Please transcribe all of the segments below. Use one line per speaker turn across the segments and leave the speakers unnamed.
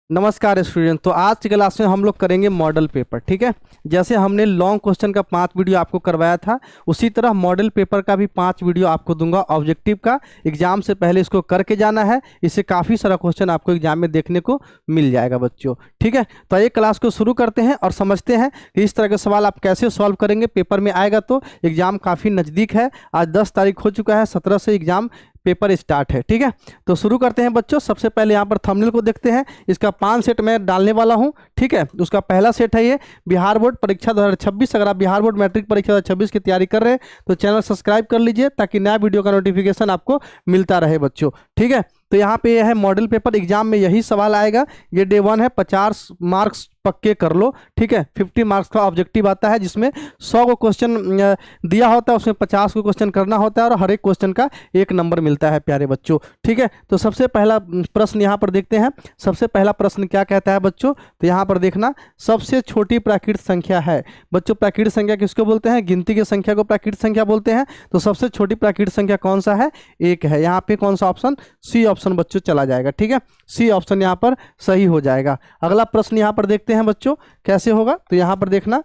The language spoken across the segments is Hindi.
नमस्कार स्टूडेंट। तो आज की क्लास में हम लोग करेंगे मॉडल पेपर। ठीक है, जैसे हमने लॉन्ग क्वेश्चन का 5 वीडियो आपको करवाया था, उसी तरह मॉडल पेपर का भी 5 वीडियो आपको दूंगा ऑब्जेक्टिव का। एग्जाम से पहले इसको करके जाना है, इससे काफ़ी सारा क्वेश्चन आपको एग्जाम में देखने को मिल जाएगा बच्चों। ठीक है, तो ये क्लास को शुरू करते हैं और समझते हैं कि इस तरह के सवाल आप कैसे सॉल्व करेंगे। पेपर में आएगा तो एग्जाम काफ़ी नज़दीक है, आज 10 तारीख हो चुका है, 17 से एग्जाम पेपर स्टार्ट है। ठीक है, तो शुरू करते हैं बच्चों। सबसे पहले यहाँ पर थंबनेल को देखते हैं। इसका 5 सेट मैं डालने वाला हूँ। ठीक है, उसका पहला सेट है ये बिहार बोर्ड परीक्षा 2026। अगर आप बिहार बोर्ड मैट्रिक परीक्षा 2026 की तैयारी कर रहे हैं तो चैनल सब्सक्राइब कर लीजिए ताकि नया वीडियो का नोटिफिकेशन आपको मिलता रहे बच्चों। ठीक है, तो यहाँ पे यह है मॉडल पेपर। एग्जाम में यही सवाल आएगा। ये डे 1 है, 50 मार्क्स पक्के कर लो। ठीक है, 50 मार्क्स का ऑब्जेक्टिव आता है जिसमें 100 को क्वेश्चन दिया होता है, उसमें 50 को क्वेश्चन करना होता है और हर एक क्वेश्चन का 1 नंबर मिलता है प्यारे बच्चों। ठीक है, तो सबसे पहला प्रश्न यहाँ पर देखते हैं। सबसे पहला प्रश्न क्या कहता है बच्चों, तो यहाँ पर देखना, सबसे छोटी प्राकृत संख्या है बच्चों। प्राकृत संख्या किसको बोलते हैं? गिनती की संख्या को प्राकृत संख्या बोलते हैं। तो सबसे छोटी प्राकृत संख्या कौन सा है? 1 है। यहाँ पे कौन सा ऑप्शन? सी ऑप्शन बच्चों चला जाएगा। ठीक है, सी ऑप्शन यहाँ पर सही हो जाएगा। अगला प्रश्न यहाँ पर देखते हैं बच्चों कैसे होगा। तो यहाँ पर देखना,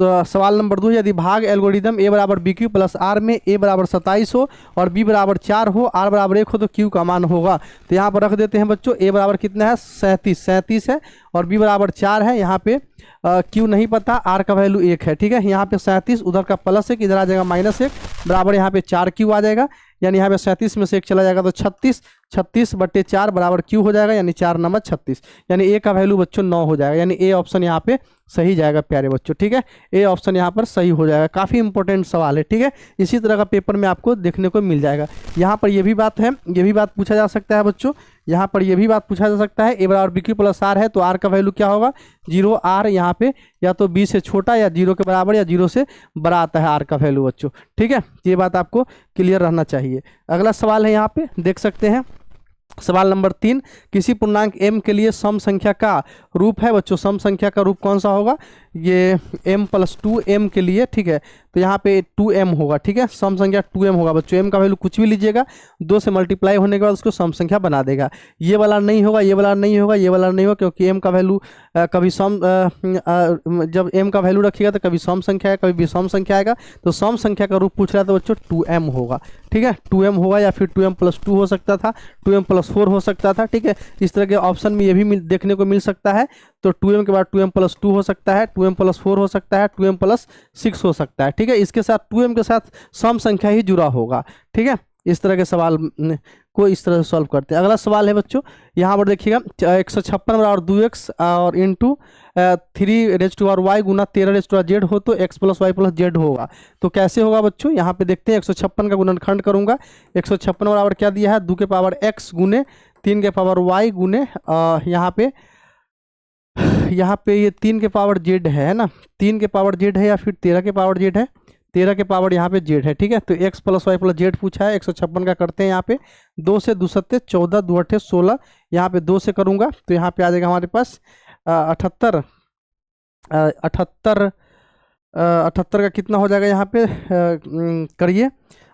सवाल नंबर 2, यदि भाग एल्गोरिदम ए बराबर बी क्यू प्लस आर में ए बराबर 27 हो और बी बराबर 4 हो, आर बराबर 1 हो तो क्यू का मान होगा। तो यहाँ पर रख देते हैं बच्चों, ए बराबर कितना है? 37 है और बी बराबर 4 है। यहाँ पे क्यू नहीं पता, आर का वैल्यू 1 है। ठीक है, यहाँ पे 37, उधर का +1, इधर आ जाएगा -1 बराबर यहाँ पे 4 क्यू आ जाएगा। यानी यहाँ पे 37 में से 1 चला जाएगा तो 36/4 बराबर क्यू हो जाएगा, यानी 4 नंबर 36, यानी ए का वैल्यू बच्चों 9 हो जाएगा। यानी ए ऑप्शन यहाँ पे सही जाएगा प्यारे बच्चों। ठीक है, ए ऑप्शन यहाँ पर सही हो जाएगा। काफ़ी इंपॉर्टेंट सवाल है। ठीक है, इसी तरह का पेपर में आपको देखने को मिल जाएगा। यहाँ पर ये भी बात है, ये भी बात पूछा जा सकता है बच्चों। यहाँ पर ये भी बात पूछा जा सकता है, ए बराबर बी क्यू प्लस आर है तो आर का वैल्यू क्या होगा? 0। आर यहाँ पे या तो बी से छोटा या 0 के बराबर या 0 से बड़ा आता है आर का वैल्यू बच्चों। ठीक है, ये बात आपको क्लियर रहना चाहिए। अगला सवाल है, यहाँ पे देख सकते हैं सवाल नंबर 3, किसी पूर्णांक m के लिए सम संख्या का रूप है बच्चों। सम संख्या का रूप कौन सा होगा? ये m + 2m के लिए। ठीक है, तो यहाँ पे 2m होगा। ठीक है, सम संख्या 2m होगा बच्चों। m का वैल्यू कुछ भी लीजिएगा, 2 से मल्टीप्लाई होने के बाद उसको सम संख्या बना देगा। ये वाला नहीं होगा, ये वाला नहीं होगा, ये वाला नहीं होगा, क्योंकि m का वैल्यू कभी सम जब m का वैल्यू रखिएगा तो कभी सम संख्या आएगा, कभी विषम संख्या आएगा। तो सम संख्या का रूप पूछ रहा था बच्चों, 2m होगा। ठीक है, 2m होगा या फिर 2m + 2 हो सकता था, 2m + 4 हो सकता था। ठीक है, इस तरह के ऑप्शन में ये भी देखने को मिल सकता है। तो 2m के बाद 2m + 2 हो सकता है, 2m + 4 हो सकता है, 2m + 6 हो सकता है। ठीक है, इसके साथ 2m के साथ सम संख्या ही जुड़ा होगा। ठीक है, इस तरह के सवाल को इस तरह से सॉल्व करते हैं। अगला सवाल है बच्चों, यहाँ पर देखिएगा, 156 बराबर 2x और इंटू 3 गुना 13 हो तो x + y + z होगा। तो कैसे होगा बच्चों? यहाँ पे देखते हैं, 156 का गुणनखंड करूँगा। 156 बराबर क्या दिया है? 2 के पावर x गुने 3 के पावर y गुने यहाँ पे ये 3 के पावर z है ना, 3 के पावर z है या फिर 13 के पावर z है? 13 के पावर यहाँ पे z है। ठीक है, तो x + y + z पूछा है। 156 का करते हैं यहाँ पे, 2 से 2 × 7 14, 2 × 8 16, यहाँ पे 2 से करूँगा तो यहाँ पे आ जाएगा हमारे पास 78 का कितना हो जाएगा यहाँ पे? करिए,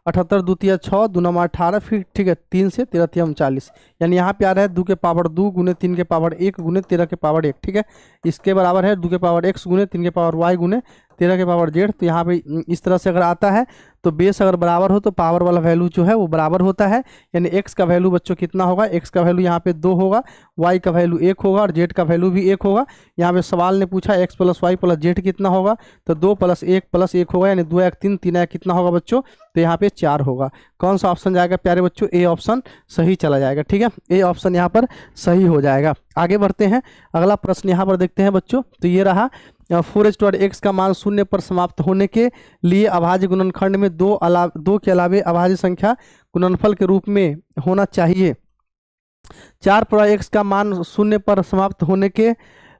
78 2 × 6 2 9 18, फिर ठीक है 3 से 13 3 39, यानी यहाँ पे आ रहा है 2 के पावर 2 गुने 3 के पावर 1 गुने 13 के पावर 1। ठीक है, इसके बराबर है 2 के पावर x गुने 3 के पावर y गुने 13 के पावर z। तो यहाँ पे इस तरह से अगर आता है तो बेस अगर बराबर हो तो पावर वाला वैल्यू जो है वो बराबर होता है। यानी x का वैल्यू बच्चों कितना होगा? x का वैल्यू यहाँ पे 2 होगा, y का वैल्यू 1 होगा और z का वैल्यू भी 1 होगा। यहाँ पे सवाल ने पूछा x + y + z कितना होगा, तो 2 + 1 + 1 होगा, यानी 2 1 3 3 1 कितना होगा बच्चों? तो यहाँ पे 4 होगा। कौन सा ऑप्शन जाएगा प्यारे बच्चों? ए ऑप्शन सही चला जाएगा। ठीक है, ए ऑप्शन यहाँ पर सही हो जाएगा। आगे बढ़ते हैं, अगला प्रश्न यहाँ पर देखते हैं बच्चों। तो ये रहा, 4x का मान 0 पर समाप्त होने के लिए अभाज्य गुणनखंड में 2 के अलावे अभाज्य संख्या गुणनफल के रूप में होना चाहिए। 4 पर x का मान 0 पर समाप्त होने के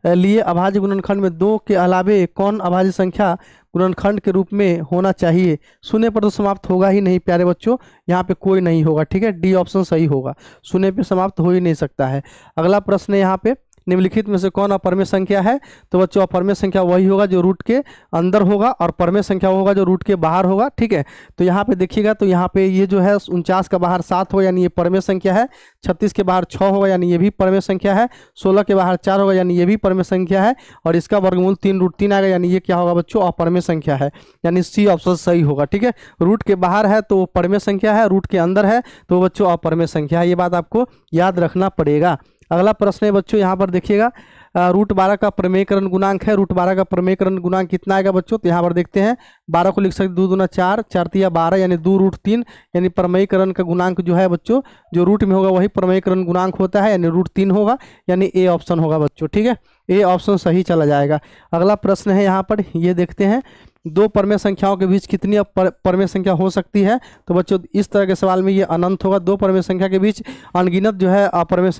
लिए अभाज्य गुणनखंड में 2 के अलावे कौन अभाज्य संख्या गुणनखंड के रूप में होना चाहिए? 0 पर तो समाप्त होगा ही नहीं प्यारे बच्चों, यहाँ पे कोई नहीं होगा। ठीक है, डी ऑप्शन सही होगा, 0 पे समाप्त हो ही नहीं सकता है। अगला प्रश्न है यहाँ पे, निम्नलिखित में से कौन अपरमेय संख्या है? तो बच्चों अपरमेय संख्या वही होगा जो रूट के अंदर होगा और परमेय संख्या होगा जो रूट के बाहर होगा। ठीक है, तो यहाँ पे देखिएगा, तो यहाँ पे ये जो है 49 का बाहर 7 होगा यानी ये परमेय संख्या है, 36 के बाहर 6 होगा यानी ये भी परमेय संख्या है, 16 के बाहर 4 होगा यानी ये भी परमेय संख्या है, और इसका वर्गमूल 3√3 आएगा यानी ये क्या होगा बच्चों? अपरमेय संख्या है, यानी सी ऑप्शन सही होगा। ठीक है, रूट के बाहर है तो वो परमेय संख्या है, रूट के अंदर है तो बच्चों अपरमेय संख्या है, ये बात आपको याद रखना पड़ेगा। अगला प्रश्न है बच्चों, यहाँ पर देखिएगा, √12 का प्रमेयकरण गुणांक है। √12 का प्रमेयकरण गुणांक कितना आएगा बच्चों? तो यहाँ पर देखते हैं, 12 को लिख सकते 2 दूना 4, 4 तिया 12 यानी 2√3, यानी प्रमेयकरण का गुणांक जो है बच्चों, जो रूट में होगा वही प्रमेयकरण गुणांक होता है, यानी √3 होगा, यानी ए ऑप्शन होगा बच्चों। ठीक है, ए ऑप्शन सही चला जाएगा। अगला प्रश्न है यहाँ पर, ये देखते हैं, दो परमेय संख्याओं के बीच कितनी परमेय संख्या हो सकती है? तो बच्चों इस तरह के सवाल में ये अनंत होगा। दो परमेय संख्या के बीच अनगिनत जो है परमेय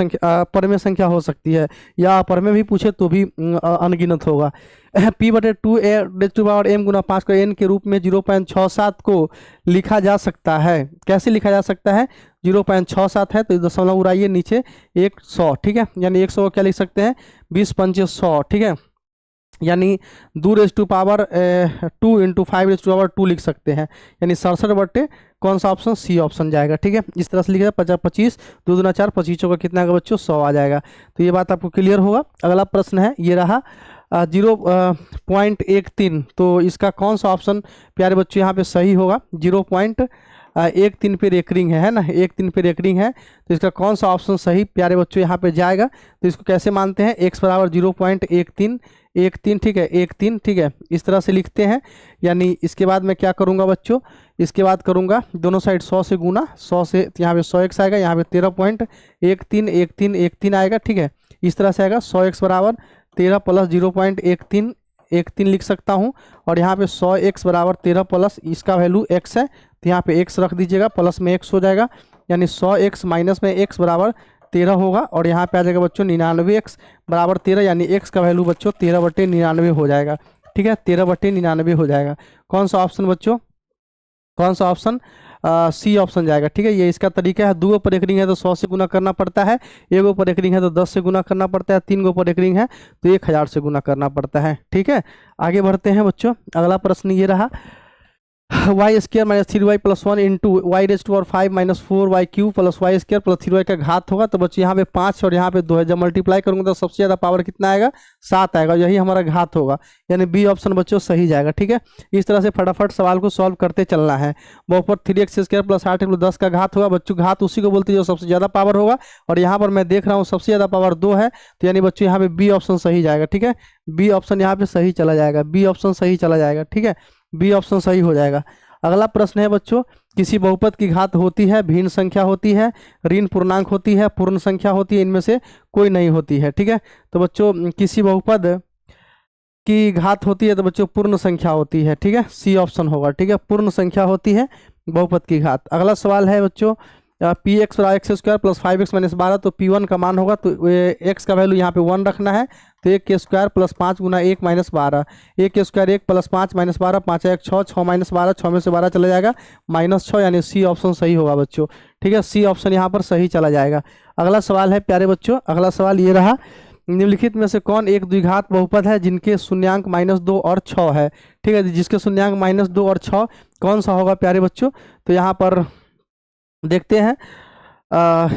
संख्या हो सकती है, या परमेय भी पूछे तो भी अनगिनत होगा। p/2a⁴m गुना 5 को n के रूप में 0.67 को लिखा जा सकता है। कैसे लिखा जा सकता है? 0.67 है तो दशमलव उड़ाइए नीचे 100। ठीक है, यानी 100 को क्या लिख सकते हैं? 20×5 100। ठीक है, यानी 2⁻² 2 × 5⁻² लिख सकते हैं, यानी 67 कौन सा ऑप्शन? सी ऑप्शन जाएगा। ठीक है, इस तरह से लिखा 25, 2 दूना 4, 25 का कितना का बच्चों? 100 आ जाएगा। तो ये बात आपको क्लियर होगा। अगला प्रश्न है, ये रहा 0.13, तो इसका कौन सा ऑप्शन प्यारे बच्चों यहाँ पे सही होगा? 0.13 पे रेकरिंग है ना, 1 पे रेकरिंग है, तो इसका कौन सा ऑप्शन सही प्यारे बच्चों यहाँ पे जाएगा? तो इसको कैसे मानते हैं? x बराबर 0.13, 13, ठीक है, 13, ठीक है, इस तरह से लिखते हैं। यानी इसके बाद मैं क्या करूँगा बच्चों? इसके बाद करूँगा दोनों साइड 100 से गुना, 100 से यहाँ पे 100x आएगा, यहाँ पे 13.13 आएगा। ठीक है, इस तरह से आएगा 100x बराबर 13 प्लस 0.13 लिख सकता हूँ, और यहाँ पे 100x बराबर 13 प्लस इसका वैल्यू x है, तो यहाँ पे x रख दीजिएगा, प्लस में x हो जाएगा, यानी 100x माइनस में x बराबर 13 होगा, और यहाँ पे आ जाएगा बच्चों 99x बराबर 13, यानी x का वैल्यू बच्चों 13/99 हो जाएगा। ठीक है, 13/99 हो जाएगा। कौन सा ऑप्शन बच्चों? कौन सा ऑप्शन? सी ऑप्शन जाएगा। ठीक है, ये इसका तरीका है। 2 पर रेकरिंग है तो 100 से गुना करना पड़ता है, 1 पर रेकरिंग है तो 10 से गुना करना पड़ता है, 3 पर रेकरिंग है तो 1000 से गुना करना पड़ता है। ठीक है, आगे बढ़ते हैं बच्चों। अगला प्रश्न ये रहा, y² - 3y + 1 into y⁵ - 4y³ + y² + 3y का घात होगा। तो बच्चों यहाँ पे 5 और यहाँ पे 2 है, जब मल्टीप्लाई करूँगा तो सबसे ज़्यादा पावर कितना आएगा? 7 आएगा, यही हमारा घात होगा, यानी बी ऑप्शन बच्चों सही जाएगा। ठीक है, इस तरह से फटाफट सवाल को सॉल्व करते चलना है। बहुपद 3x² + 8 + 10 का घात होगा। बच्चों घात उसी को बोलते हैं जो सबसे ज़्यादा पावर होगा, और यहाँ पर मैं देख रहा हूँ सबसे ज़्यादा पावर 2 है, तो यानी बच्चों यहाँ पे बी ऑप्शन सही जाएगा। ठीक है, बी ऑप्शन यहाँ पे सही चला जाएगा, बी ऑप्शन सही चला जाएगा। ठीक है, बी ऑप्शन सही हो जाएगा। अगला प्रश्न है बच्चों, किसी बहुपद की घात होती है, भिन्न संख्या होती है, ऋण पूर्णांक होती है, पूर्ण संख्या होती है, इनमें से कोई नहीं होती है। ठीक है, तो बच्चों किसी बहुपद की घात होती है तो बच्चों पूर्ण संख्या होती है। ठीक है, सी ऑप्शन होगा। ठीक है, पूर्ण संख्या होती है बहुपद की घात। अगला सवाल है बच्चों, px बराबर x² + 5x - 12, तो p1 का मान होगा, तो x का वैल्यू यहाँ पे 1 रखना है, तो 1² + 5 गुना 1 - 12, 1² 1 + 5 - 12, 5 1 6, 6 - 12, 6 में से 12 चला जाएगा -6, यानी सी ऑप्शन सही होगा बच्चों। ठीक है, सी ऑप्शन यहाँ पर सही चला जाएगा। अगला सवाल है प्यारे बच्चों, अगला सवाल ये रहा, निम्नलिखित में से कौन एक द्विघात बहुपद है जिनके शून्यांक -2 और 6 है? ठीक है, जिसके शून्यांक -2 और 6 कौन सा होगा प्यारे बच्चों? तो यहाँ पर देखते हैं,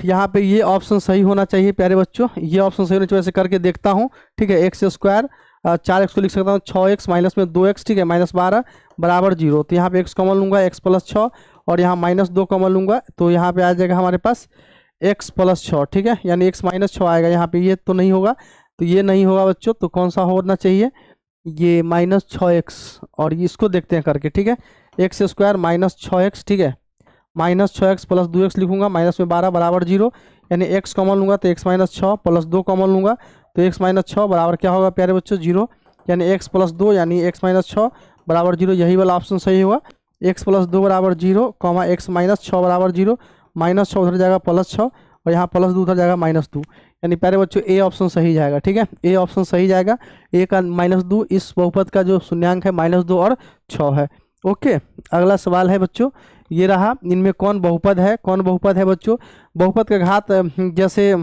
यहाँ पे ये ऑप्शन सही होना चाहिए प्यारे बच्चों, ये ऑप्शन सही होना चाहिए, वैसे करके देखता हूँ। ठीक है, x² 4x को लिख सकता हूँ, 6x माइनस में 2x, ठीक है, -12 बराबर 0, तो यहाँ पे x कॉमन लूँगा, x + 6, और यहाँ -2 कॉमन लूँगा, तो यहाँ पे आ जाएगा हमारे पास x + 6। ठीक है, यानी x - 6 आएगा, यहाँ पे ये तो नहीं होगा, तो ये नहीं होगा बच्चों, तो कौन सा होना चाहिए? ये -6x, और इसको देखते हैं करके। ठीक है, x² -6x, ठीक है, -6x + 2x लिखूंगा, माइनस में 12 बराबर 0, यानी x कॉमन लूँगा तो x - 6 + 2 कॉमन लूँगा, तो x - 6 बराबर क्या होगा प्यारे बच्चों? 0, यानी x + 2 यानी x - 6 बराबर 0, यही वाला ऑप्शन सही होगा। x + 2 बराबर 0, x - 6 बराबर 0, -6 उधर जाएगा +6, और यहाँ +2 उधर जाएगा -2, यानी प्यारे बच्चों ए ऑप्शन सही जाएगा। ठीक है, ए ऑप्शन सही जाएगा। ए का -2 इस बहुपद का जो शून्यांक है -2 और 6 है। ओके, अगला सवाल है बच्चों, ये रहा, इनमें कौन बहुपद है? कौन बहुपद है बच्चों? बहुपद का घात जैसे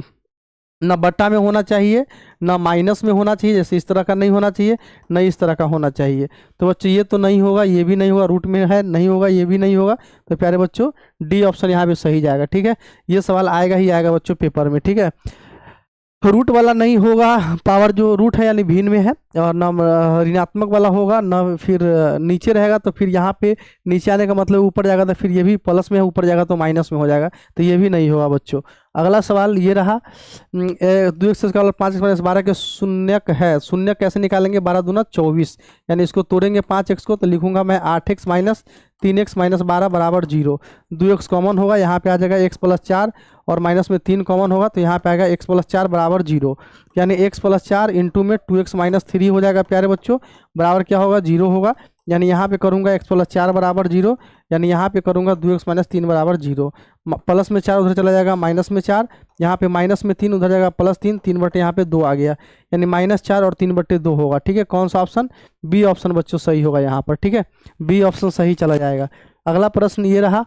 ना बट्टा में होना चाहिए, ना माइनस में होना चाहिए, जैसे इस तरह का नहीं होना चाहिए, ना इस तरह का होना चाहिए। तो बच्चों ये तो नहीं होगा, ये भी नहीं होगा, रूट में है नहीं होगा, ये भी नहीं होगा। तो प्यारे बच्चों डी ऑप्शन यहाँ पे सही जाएगा। ठीक है, ये सवाल आएगा ही आएगा बच्चों पेपर में। ठीक है, रूट वाला नहीं होगा, पावर जो रूट है यानी भिन्न में है, और ना ऋणात्मक वाला होगा, ना फिर नीचे रहेगा, तो फिर यहाँ पे नीचे आने का मतलब ऊपर जाएगा, तो फिर ये भी प्लस में है, ऊपर जाएगा तो माइनस में हो जाएगा, तो ये भी नहीं होगा बच्चों। अगला सवाल ये रहा, 2x का 5x-12 के शून्यक है, शून्य कैसे निकालेंगे, 12 दूना 24, यानी इसको तोड़ेंगे 5x को, तो लिखूंगा मैं 8x माइनस 3x माइनस 12 बराबर 0। 2x कॉमन होगा, यहाँ पे आ जाएगा x+4, और माइनस में 3 कॉमन होगा, तो यहाँ पे आएगा x+4 बराबर 0, यानी x+4 इंटू में 2x माइनस 3 हो जाएगा प्यारे बच्चों, बराबर क्या होगा 0 होगा। यानी यहाँ पे करूँगा x+4 बराबर 0, यानी यहाँ पे करूँगा 2x माइनस 3 बराबर 0। प्लस में 4 उधर चला जाएगा, माइनस में 4, यहाँ पे माइनस में 3 उधर जाएगा, +3, 3/, यहाँ पे 2 आ गया, यानी -4 और 3/2 होगा। ठीक है, कौन सा ऑप्शन, बी ऑप्शन बच्चों सही होगा यहाँ पर। ठीक है, बी ऑप्शन सही चला जाएगा। अगला प्रश्न ये रहा,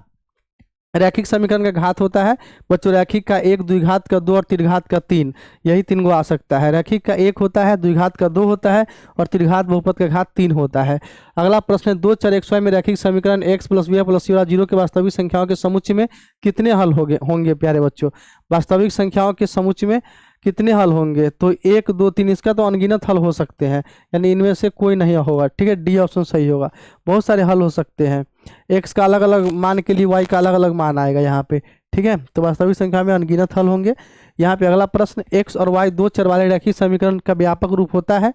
रैखिक समीकरण का घात होता है बच्चों, रैखिक का 1, द्विघात का 2 और त्रिघात का 3, यही 3 गो आ सकता है। रैखिक का 1 होता है, द्विघात का 2 होता है, और त्रिघात बहुपद का घात 3 होता है। अगला प्रश्न है, 2 चर xy में रैखिक समीकरण x + b + c 0 के वास्तविक संख्याओं के समुच्चय में कितने हल होंगे प्यारे बच्चों, वास्तविक संख्याओं के समुच्चय में कितने हल होंगे, तो 1 2 3 इसका तो अनगिनत हल हो सकते हैं, यानी इनमें से कोई नहीं होगा। ठीक है, डी ऑप्शन सही होगा, बहुत सारे हल हो सकते हैं, x का अलग अलग मान के लिए y का अलग अलग मान आएगा यहाँ पे। ठीक है, तो वास्तविक संख्या में अनगिनत हल होंगे। यहाँ पे अगला प्रश्न, x और y 2 चर वाले रैखिक समीकरण का व्यापक रूप होता है,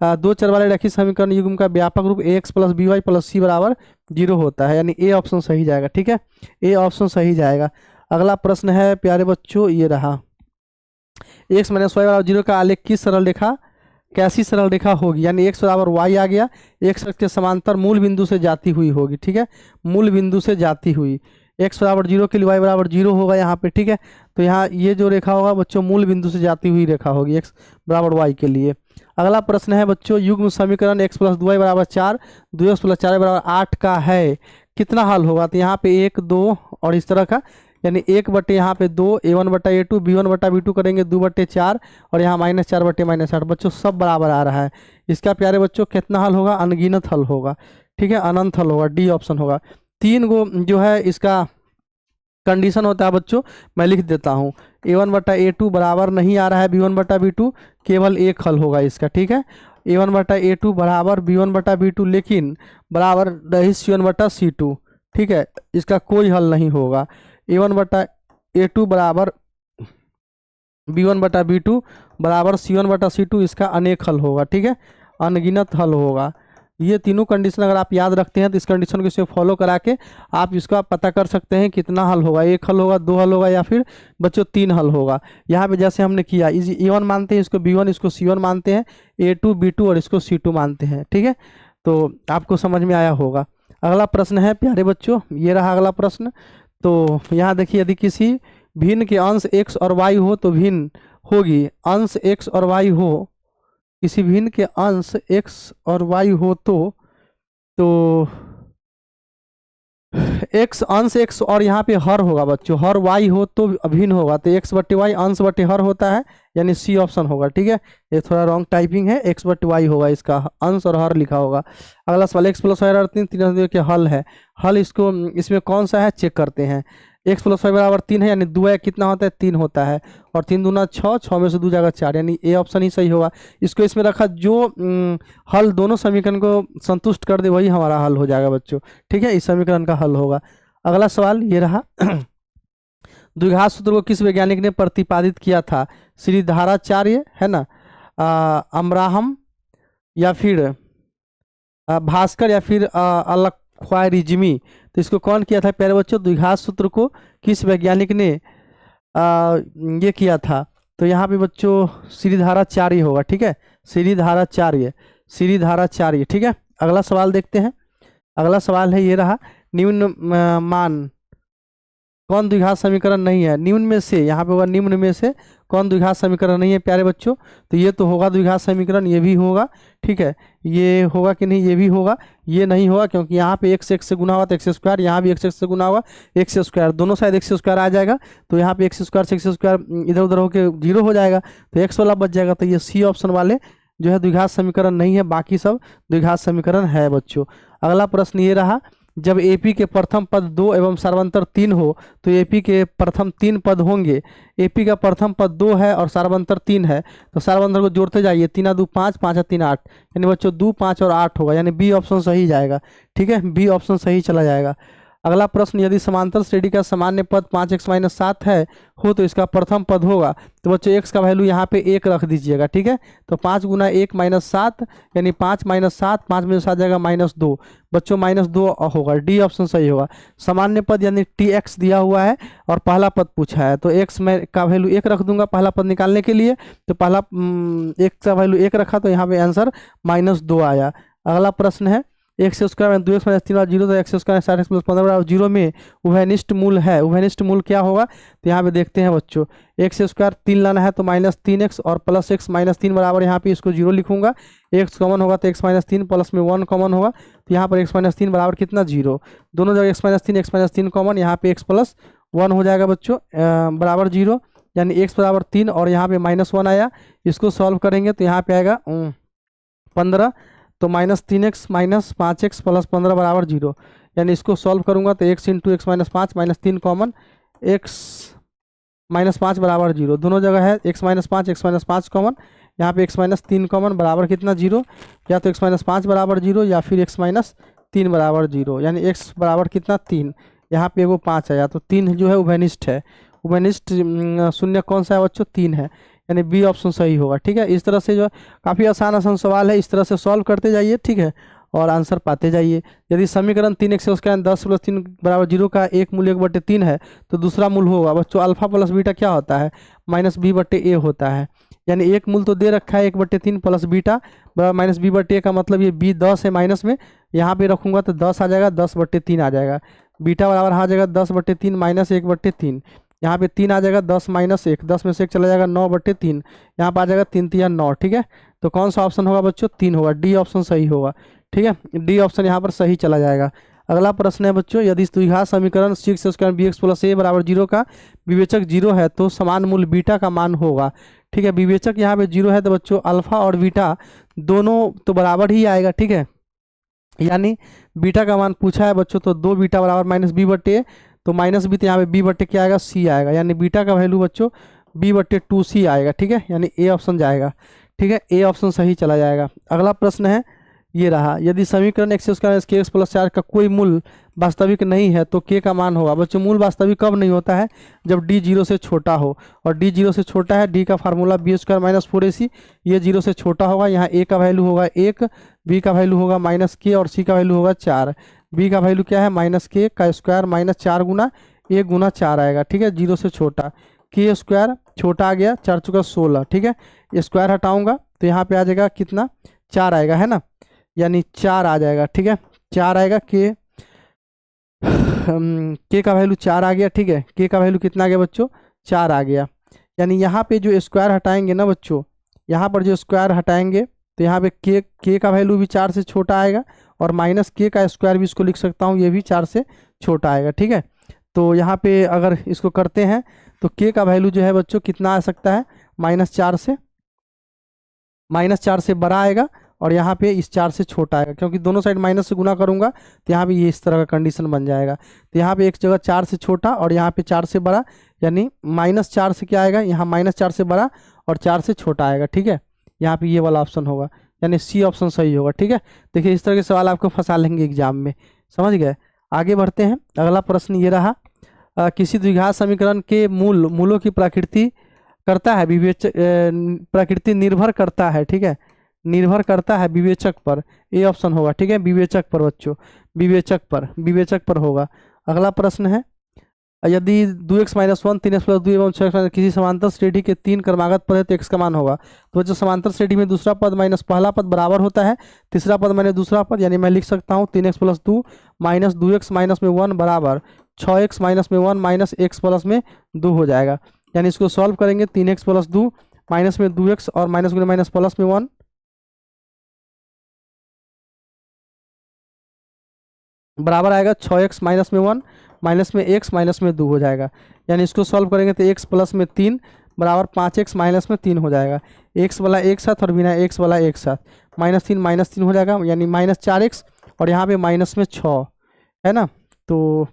2 चर वाले रैखिक समीकरण युग्म का व्यापक रूप ax + by + c बराबर 0 होता है, यानी ए ऑप्शन सही जाएगा। ठीक है, ए ऑप्शन सही जाएगा। अगला प्रश्न है प्यारे बच्चों ये रहा, x - y बराबर 0 का आलेख किस सरल रेखा, कैसी सरल रेखा होगी, यानी x बराबर y आ गया, x अक्ष के समांतर मूल बिंदु से जाती हुई होगी। ठीक है, मूल बिंदु से जाती हुई, x बराबर 0 के लिए y बराबर 0 होगा यहाँ पे। ठीक है, तो यहाँ ये जो रेखा होगा बच्चों मूल बिंदु से जाती हुई रेखा होगी x बराबर y के लिए। अगला प्रश्न है बच्चों, युग्म समीकरण x + 2y बराबर 4, 2x + 4y बराबर 8 का है, कितना हल होगा, तो यहाँ पे 1 2 और इस तरह का, यानी 1/, यहाँ पे 2, a1/a2, b1/b2 करेंगे 2/4, और यहाँ -4/-8 बच्चों सब बराबर आ रहा है। इसका प्यारे बच्चों कितना हल होगा, अनगिनत हल होगा। ठीक है, अनंत हल होगा, डी ऑप्शन होगा। 3 गो जो है इसका कंडीशन होता है बच्चों, मैं लिख देता हूँ, a1/a2 बराबर नहीं आ रहा है b1/b2, केवल एक हल होगा इसका। ठीक है, a1/a2 बराबर b1/b2, लेकिन बराबर नहीं c1/c2। ठीक है, इसका कोई हल नहीं होगा। a1/a2 बराबर b1/b2 बराबर c1/c2, इसका अनेक हल होगा। ठीक है, अनगिनत हल होगा। ये तीनों कंडीशन अगर आप याद रखते हैं तो इस कंडीशन को इसे फॉलो करा के आप इसका पता कर सकते हैं कितना हल होगा, 1 हल होगा, 2 हल होगा, या फिर बच्चों 3 हल होगा। यहाँ पे जैसे हमने किया, इस a1 मानते हैं, इसको b1, इसको c1 मानते हैं, a2 b2 और इसको c2 मानते हैं। ठीक है, तो आपको समझ में आया होगा। अगला प्रश्न है प्यारे बच्चों, ये रहा अगला प्रश्न। तो यहाँ देखिए, यदि किसी भिन्न के अंश x और y हो तो भिन्न होगी, अंश x और y हो, किसी भिन्न के अंश x और y हो तो x अंश x और यहाँ पे हर होगा बच्चों, हर y हो तो अभिन्न होगा, तो x/y अंश/हर होता है, यानी सी ऑप्शन होगा। ठीक है, ये थोड़ा रॉन्ग टाइपिंग है, x/y होगा, इसका अंश और हर लिखा होगा। अगला सवाल, x + y 3 के हल है, हल इसको इसमें कौन सा है चेक करते हैं। x + y बराबर 3 है, यानी 2 कितना होता है 3 होता है, और 3 दूना 6, 6 में से 2 जाएगा 4, यानी ए ऑप्शन ही सही होगा। इसको इसमें रखा, जो हल दोनों समीकरण को संतुष्ट कर दे वही हमारा हल हो जाएगा बच्चों। ठीक है, इस समीकरण का हल होगा। अगला सवाल ये रहा, द्विघात सूत्र को किस वैज्ञानिक ने प्रतिपादित किया था, श्रीधराचार्य है ना, अमराहम, या फिर भास्कर, या फिर अलख्वारिज्मी। तो इसको कौन किया था प्यारे बच्चों, द्विघात सूत्र को किस वैज्ञानिक ने ये किया था, तो यहाँ पे बच्चों श्रीधराचार्य होगा। ठीक है, श्रीधराचार्य, श्रीधराचार्य। ठीक है, अगला सवाल देखते हैं। अगला सवाल है ये रहा, निम्न मान कौन द्विघात समीकरण नहीं है? निम्न में से, यहाँ पे होगा निम्न में से कौन द्विघात समीकरण नहीं है प्यारे बच्चों? तो ये तो होगा द्विघात समीकरण, ये भी होगा, ठीक है। ये होगा कि नहीं? ये भी होगा। ये नहीं होगा क्योंकि यहाँ पे x से गुना हुआ तो एक्स स्क्वायर, यहाँ भी x से गुना हुआ एक्स स्क्वायर, दोनों साइड एक्स स्क्वायर आ जाएगा, तो यहाँ पे एक्स स्क्वायर से एक्स स्क्वायर इधर उधर होकर 0 हो जाएगा, तो x वाला बच जाएगा। तो ये सी ऑप्शन वाले जो है द्विघात समीकरण नहीं है, बाकी सब द्विघात समीकरण है बच्चों। अगला प्रश्न ये रहा, जब एपी के प्रथम पद 2 एवं सार्वंतर 3 हो तो एपी के प्रथम 3 पद होंगे। एपी का प्रथम पद 2 है और सार्वंतर 3 है, तो सार्वंतर को जोड़ते जाइए, 3 2 5, 5 3 8, यानी बच्चों 2 5 और 8 होगा, यानी बी ऑप्शन सही जाएगा, ठीक है, बी ऑप्शन सही चला जाएगा। अगला प्रश्न, यदि समांतर श्रेणी का सामान्य पद 5x - 7 है हो तो इसका प्रथम पद होगा। तो बच्चों x का वैल्यू यहाँ पे 1 रख दीजिएगा, ठीक है। तो 5 × 1 - 7 यानी 5 - 7, 5 में 7 जाएगा -2, बच्चों -2 होगा, डी ऑप्शन सही होगा। सामान्य पद यानी tx दिया हुआ है और पहला पद पूछा है, तो x में का वैल्यू 1 रख दूंगा पहला पद निकालने के लिए, तो पहला x का वैल्यू 1 रखा तो यहाँ पे आंसर -2 आया। अगला प्रश्न है, एक्स स्क्वायर में 2x - 3 और 0, तो एक्स स्क्वायर 60x + 15 बराबर 0 में उभयनिष्ठ मूल है। उभयनिष्ठ मूल क्या होगा? तो यहाँ पे देखते हैं बच्चों, एक्स स्क्वायर 3 लाना है तो -3x और +x -3 बराबर, यहाँ पे इसको 0 लिखूंगा। x कॉमन होगा तो x - 3 प्लस में 1 कॉमन होगा, तो यहाँ पर x - 3 बराबर कितना? 0। दोनों जगह x - 3 कॉमन, यहाँ पे x + 1 हो जाएगा बच्चों बराबर 0, यानी x बराबर 3 और यहाँ पे -1 आया। इसको सॉल्व करेंगे तो यहाँ पे आएगा 15, तो -3x - 5x + 15 बराबर 0, यानी इसको सॉल्व करूंगा तो x × x - 5 -3 कॉमन, x - 5 बराबर 0, दोनों जगह है x - 5 कॉमन, यहाँ पे x - 3 कॉमन बराबर कितना? 0, या तो x - 5 बराबर 0 या फिर x - 3 बराबर 0, यानी x बराबर कितना? 3, यहाँ पे वो 5 आया, तो 3 जो है उभयनिष्ठ है। उभयनिष्ठ शून्य कौन सा है बच्चों? 3 है, यानी बी ऑप्शन सही होगा, ठीक है। इस तरह से जो काफ़ी आसान सवाल है, इस तरह से सॉल्व करते जाइए, ठीक है, और आंसर पाते जाइए। यदि समीकरण 3x² 10 + 3 बराबर 0 का एक मूल 1/3 है तो दूसरा मूल होगा बच्चों अल्फा + बीटा क्या होता है? -b/a होता है, यानी एक मूल तो दे रखा है 1/3 प्लस बीटा बराबर -b/a का मतलब ये b 10 है माइनस में, यहाँ पे रखूंगा तो 10 आ जाएगा, 10/3 आ जाएगा, बीटा बराबर आ जाएगा 10/3 - 1/3, यहाँ पे 3 आ जाएगा, 10 - 1, 10 में से 1 चला जाएगा 9/3, यहाँ पर आ जाएगा 3 3 9, ठीक है। तो कौन सा ऑप्शन होगा बच्चों? 3 होगा, डी ऑप्शन सही होगा, ठीक है, डी ऑप्शन यहाँ पर सही चला जाएगा। अगला प्रश्न है बच्चों, यदि द्विघात समीकरण 6x² bx + a बराबर 0 का विवेचक 0 है तो समान मूल बीटा का मान होगा, ठीक है। विवेचक यहाँ पे 0 है तो बच्चों अल्फा और बीटा दोनों तो बराबर ही आएगा, ठीक है, यानी बीटा का मान पूछा है बच्चों, तो 2 बीटा बराबर -b/a, तो -b तो यहाँ पे b/, क्या आएगा? c आएगा, यानी बीटा का वैल्यू बच्चों b/2c आएगा, ठीक है, यानी ए ऑप्शन जाएगा, ठीक है, ए ऑप्शन सही चला जाएगा। अगला प्रश्न है ये रहा, यदि समीकरण x² kx + 4 का कोई मूल वास्तविक नहीं है तो k का मान होगा। बच्चों मूल वास्तविक कब नहीं होता है? जब d 0 से छोटा हो, और d 0 से छोटा है, d का फार्मूला b² - 4ac, ये 0 से छोटा होगा, यहाँ a का वैल्यू होगा 1, b का वैल्यू होगा -k और c का वैल्यू होगा 4। b का वैल्यू क्या है? -k का स्क्वायर -4 गुना 1 गुना 4 आएगा, ठीक है, 0 से छोटा, k² छोटा आ गया, 4 × 16, ठीक है, स्क्वायर हटाऊंगा तो यहाँ पे आ जाएगा कितना? 4 आएगा, है ना, यानी 4 आ जाएगा, ठीक है, 4 आएगा, के का वैल्यू 4 आ गया, ठीक है, के का वैल्यू कितना आ गया बच्चों? 4 आ गया, यानी यहाँ पे जो स्क्वायर हटाएंगे ना बच्चों, यहाँ पर जो स्क्वायर हटाएंगे तो यहाँ पे के का वैल्यू भी 4 से छोटा आएगा, और -k का स्क्वायर भी इसको लिख सकता हूँ, ये भी 4 से छोटा आएगा, ठीक है। तो यहाँ पे अगर इसको करते हैं तो k का वैल्यू जो है बच्चों कितना आ सकता है? -4 से बड़ा आएगा, और यहाँ पे इस 4 से छोटा आएगा, क्योंकि दोनों साइड माइनस से गुना करूंगा तो यहाँ पे ये इस तरह का कंडीशन बन जाएगा। तो यहाँ पे एक जगह 4 से छोटा और यहाँ पे 4 से बड़ा, यानी -4 से क्या आएगा? यहाँ -4 से बड़ा और 4 से छोटा आएगा, ठीक है, यहाँ पे ये वाला ऑप्शन होगा, यानी सी ऑप्शन सही होगा, ठीक है। देखिए इस तरह के सवाल आपको फंसा लेंगे एग्जाम में, समझ गए। आगे बढ़ते हैं, अगला प्रश्न ये रहा, किसी द्विघात समीकरण के मूलों की प्रकृति करता है प्रकृति निर्भर करता है, ठीक है, निर्भर करता है विवेचक पर, ए ऑप्शन होगा, ठीक है, विवेचक पर बच्चों, विवेचक पर होगा। अगला प्रश्न है, यदि 2x - 1 3x + 2 एवं 6x किसी समांतर श्रेणी के 3 क्रमागत पद है तो x का मान होगा। तो जो समांतर श्रेणी में दूसरा पद माइनस पहला पद बराबर होता है, तीसरा पद माइनस दूसरा पद, यानी मैं लिख सकता हूँ 3x + 2 - 2x - 1 बराबर 6x माइनस में 1 माइनस x प्लस में 2 हो जाएगा। यानी इसको सॉल्व करेंगे 3x प्लस 2 माइनस में 2x और माइनस गुणे माइनस प्लस में 1 बराबर आएगा 6x माइनस में 1 माइनस में x माइनस में 2 हो जाएगा। यानी इसको सॉल्व करेंगे तो x प्लस में 3 बराबर 5x माइनस में 3 हो जाएगा। x वाला एक साथ और बिना x वाला एक साथ माइनस 3 हो जाएगा, यानी -4x और यहाँ पे माइनस में 6 है ना। तो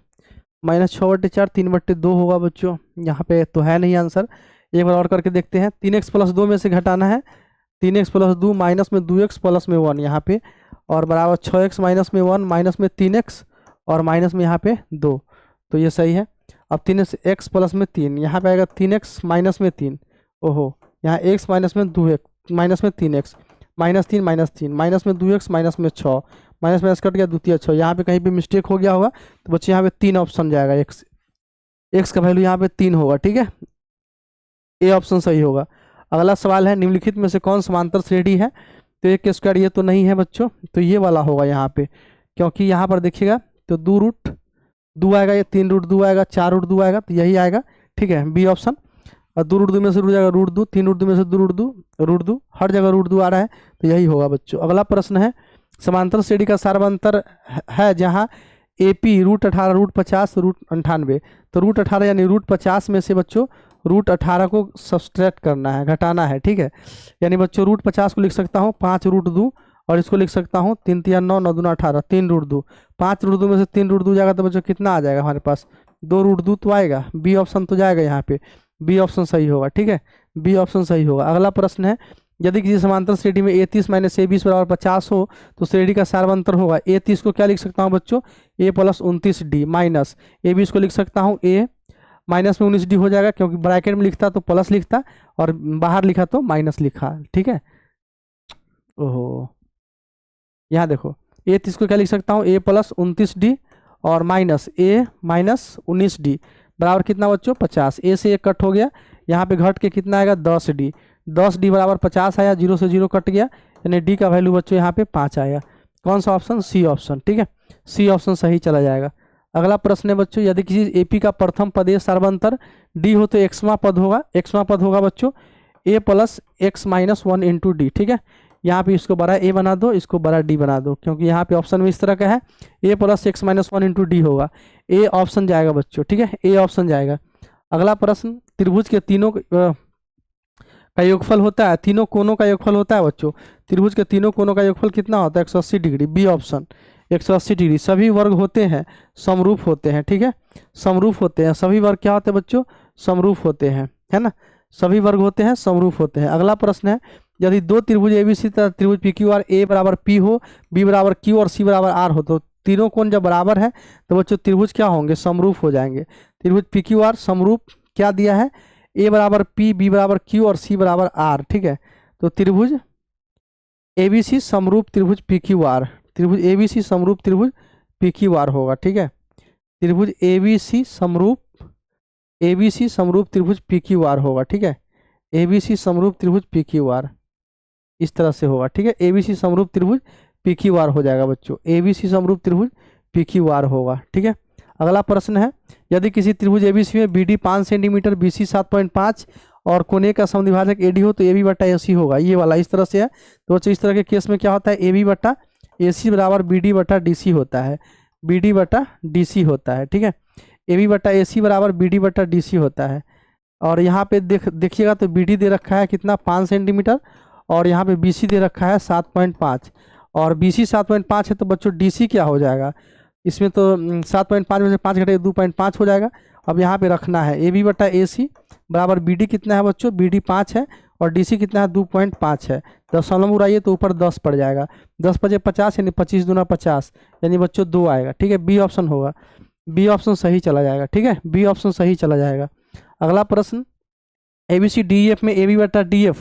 -6/4 3/2 होगा बच्चों। यहाँ पे तो है नहीं आंसर, एक बार और करके देखते हैं। 3x प्लस 2 में से घटाना है, 3x प्लस 2 माइनस में 2x प्लस में 1 यहाँ पे, और बराबर 6x माइनस में 1 माइनस में 3x और माइनस में यहाँ पे 2, तो ये सही है। अब 3x प्लस में 3 यहाँ पे आएगा 3x माइनस में 3, ओहो यहाँ x माइनस में 2x माइनस में 3x -3 माइनस में 2x माइनस में 6 माइनस माइनस कट गया, द्वितीय 6, यहाँ पे कहीं पे मिस्टेक हो गया होगा तो बच्चे यहाँ पे 3 ऑप्शन जाएगा, x का वैल्यू यहाँ पे 3 होगा, ठीक है, ए ऑप्शन सही होगा। अगला सवाल है निम्नलिखित में से कौन समांतर श्रेणी है, तो एक स्क्वायर ये तो नहीं है बच्चों, तो ये वाला होगा यहाँ पे, क्योंकि यहाँ पर देखिएगा तो 2√2 आएगा, ये 3√2 आएगा, 4√2 आएगा, तो यही आएगा, ठीक है, बी ऑप्शन। और 2√2 में से रुट जाएगा √2, 3√2 में से 2√2 हर जगह √2 आ रहा है, तो यही होगा बच्चों। अगला प्रश्न है समांतर श्रेणी का सार्वंतर है जहाँ AP √18 √50 √98, तो √18 यानी √50 में से बच्चों √18 को सब्सट्रैक्ट करना है, घटाना है, ठीक है। यानी बच्चों √50 को लिख सकता हूँ 5√2 और इसको लिख सकता हूँ 3 3 9 9 2 18 3√2, 5√2 में से 3√2 जाएगा तो बच्चों कितना आ जाएगा हमारे पास 2√2 तो आएगा, बी ऑप्शन तो जाएगा यहाँ पे, बी ऑप्शन सही होगा, ठीक है, बी ऑप्शन सही होगा। अगला प्रश्न है यदि किसी समांतर श्रेणी में A30 माइनस A20 बराबर 50 हो तो श्रेणी का सार्वंतर होगा। A30 को क्या लिख सकता हूँ बच्चों, A plus 29D minus A20 को लिख सकता हूँ A माइनस में 19D हो जाएगा, क्योंकि ब्रैकेट में लिखता तो प्लस लिखता और बाहर लिखा तो माइनस लिखा, ठीक है। ओहो यहाँ देखो A30 को क्या लिख सकता हूँ A प्लस 29D और माइनस A माइनस 19D बराबर कितना बच्चों 50, A से 1 कट हो गया, यहाँ पे घट के कितना आएगा 10D, 10D बराबर 50 आया, 0 से 0 कट गया, यानी D का वैल्यू बच्चों यहाँ पे 5 आएगा। कौन सा ऑप्शन, सी ऑप्शन, ठीक है, सी ऑप्शन सही चला जाएगा। अगला प्रश्न है बच्चों यदि किसी AP का प्रथम पदेश सार्वंतर D हो तो एक्सवां पद होगा बच्चों A plus x minus 1 into D, ठीक है। यहाँ पे इसको बड़ा A बना दो, इसको बड़ा D बना दो, क्योंकि यहाँ पे ऑप्शन में इस तरह का है A plus x minus 1 into D होगा, A ऑप्शन जाएगा बच्चों, ठीक है, A ऑप्शन जाएगा। अगला प्रश्न त्रिभुज के तीनों का योगफल होता है, तीनों कोनों का योगफल होता है बच्चों, त्रिभुज के तीनों कोनों का योगफल कितना होता है 180 डिग्री, बी ऑप्शन 180 डिग्री। सभी वर्ग होते हैं समरूप होते हैं, ठीक है, समरूप होते हैं, सभी वर्ग क्या होते हैं बच्चों समरूप होते हैं, है ना, सभी वर्ग होते हैं समरूप होते हैं। अगला प्रश्न है यदि दो त्रिभुज ABC तथा त्रिभुज PQR A बराबर P हो, B बराबर Q और C बराबर R हो, तो तीनों कोण जब बराबर है तो बच्चों त्रिभुज क्या होंगे समरूप हो जाएंगे। त्रिभुज PQR समरूप क्या दिया है A बराबर P, B बराबर Q और C बराबर R, ठीक है, तो त्रिभुज ABC समरूप त्रिभुज PQR, त्रिभुज ABC समरूप त्रिभुज PQR होगा, ठीक है, त्रिभुज ABC समरूप त्रिभुज PQR होगा, ठीक है, ABC समरूप त्रिभुज PQR इस तरह से होगा, ठीक है, ABC समरूप त्रिभुज PQR हो जाएगा बच्चों, ABC समरूप त्रिभुज PQR होगा, ठीक है। अगला प्रश्न है यदि किसी त्रिभुज ABC में BD 5 सेंटीमीटर, BC 7.5 और कोने का समद्विभाजक AD हो तो AB बटा AC होगा, ये वाला इस तरह से है। तो बच्चों इस तरह के केस में क्या होता है AB बटा AC बराबर BD बटा DC होता है, BD बटा DC होता है, ठीक है, AB बटा AC बराबर BD बटा DC होता है। और यहाँ पे देखिएगा तो BD दे रखा है कितना 5 सेंटीमीटर और यहाँ पे BC दे रखा है 7.5 और BC 7.5 है, तो बच्चों DC क्या हो जाएगा इसमें, तो 7.5 में से 5 घटे 2.5 हो जाएगा। अब यहाँ पे रखना है AB बटा AC बराबर BD कितना है बच्चों, BD 5 है और DC कितना है 2.5 है, दशमलव उड़ाइए तो ऊपर 10 पड़ जाएगा, 10 × 50 यानी 25 दूना 50 यानी बच्चों 2 आएगा, ठीक है, बी ऑप्शन होगा, बी ऑप्शन सही चला जाएगा, ठीक है, बी ऑप्शन सही चला जाएगा। अगला प्रश्न ABC DEF में AB बटा DF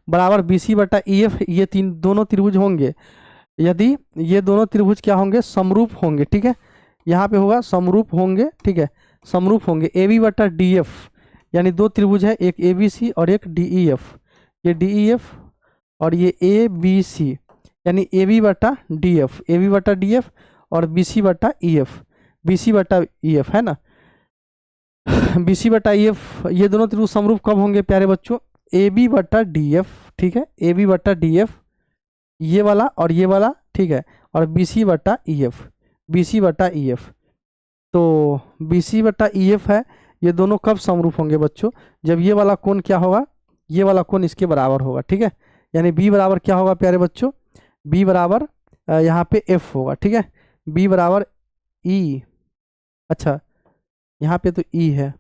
बराबर BC बटा EF, ये दोनों त्रिभुज होंगे यदि ये दोनों त्रिभुज क्या होंगे समरूप होंगे, ठीक है, यहाँ पे होगा समरूप होंगे, ठीक है, समरूप होंगे AB बटा DF यानी दो त्रिभुज है एक ABC और एक DEF, ये DEF और ये ABC यानी AB बटा DF, AB बटा DF और BC बटा EF, BC बटा EF है ना, बी सी बटा ई एफ, ये दोनों त्रिभुज समरूप कब होंगे प्यारे बच्चों? ए बी बटा डी एफ, ठीक है, ए बी बटा डी एफ, ये वाला और ये वाला, ठीक है, और बी सी बटा ई एफ, बी सी बटा ई एफ। तो बी सी बटा ई एफ है, ये दोनों कब समरूप होंगे बच्चों? जब ये वाला कोण क्या होगा, ये वाला कोण इसके बराबर होगा, ठीक है। यानी बी बराबर क्या होगा प्यारे बच्चों? बी बराबर यहाँ पे एफ होगा, ठीक है, बी बराबर ई, अच्छा यहाँ पे तो ई है,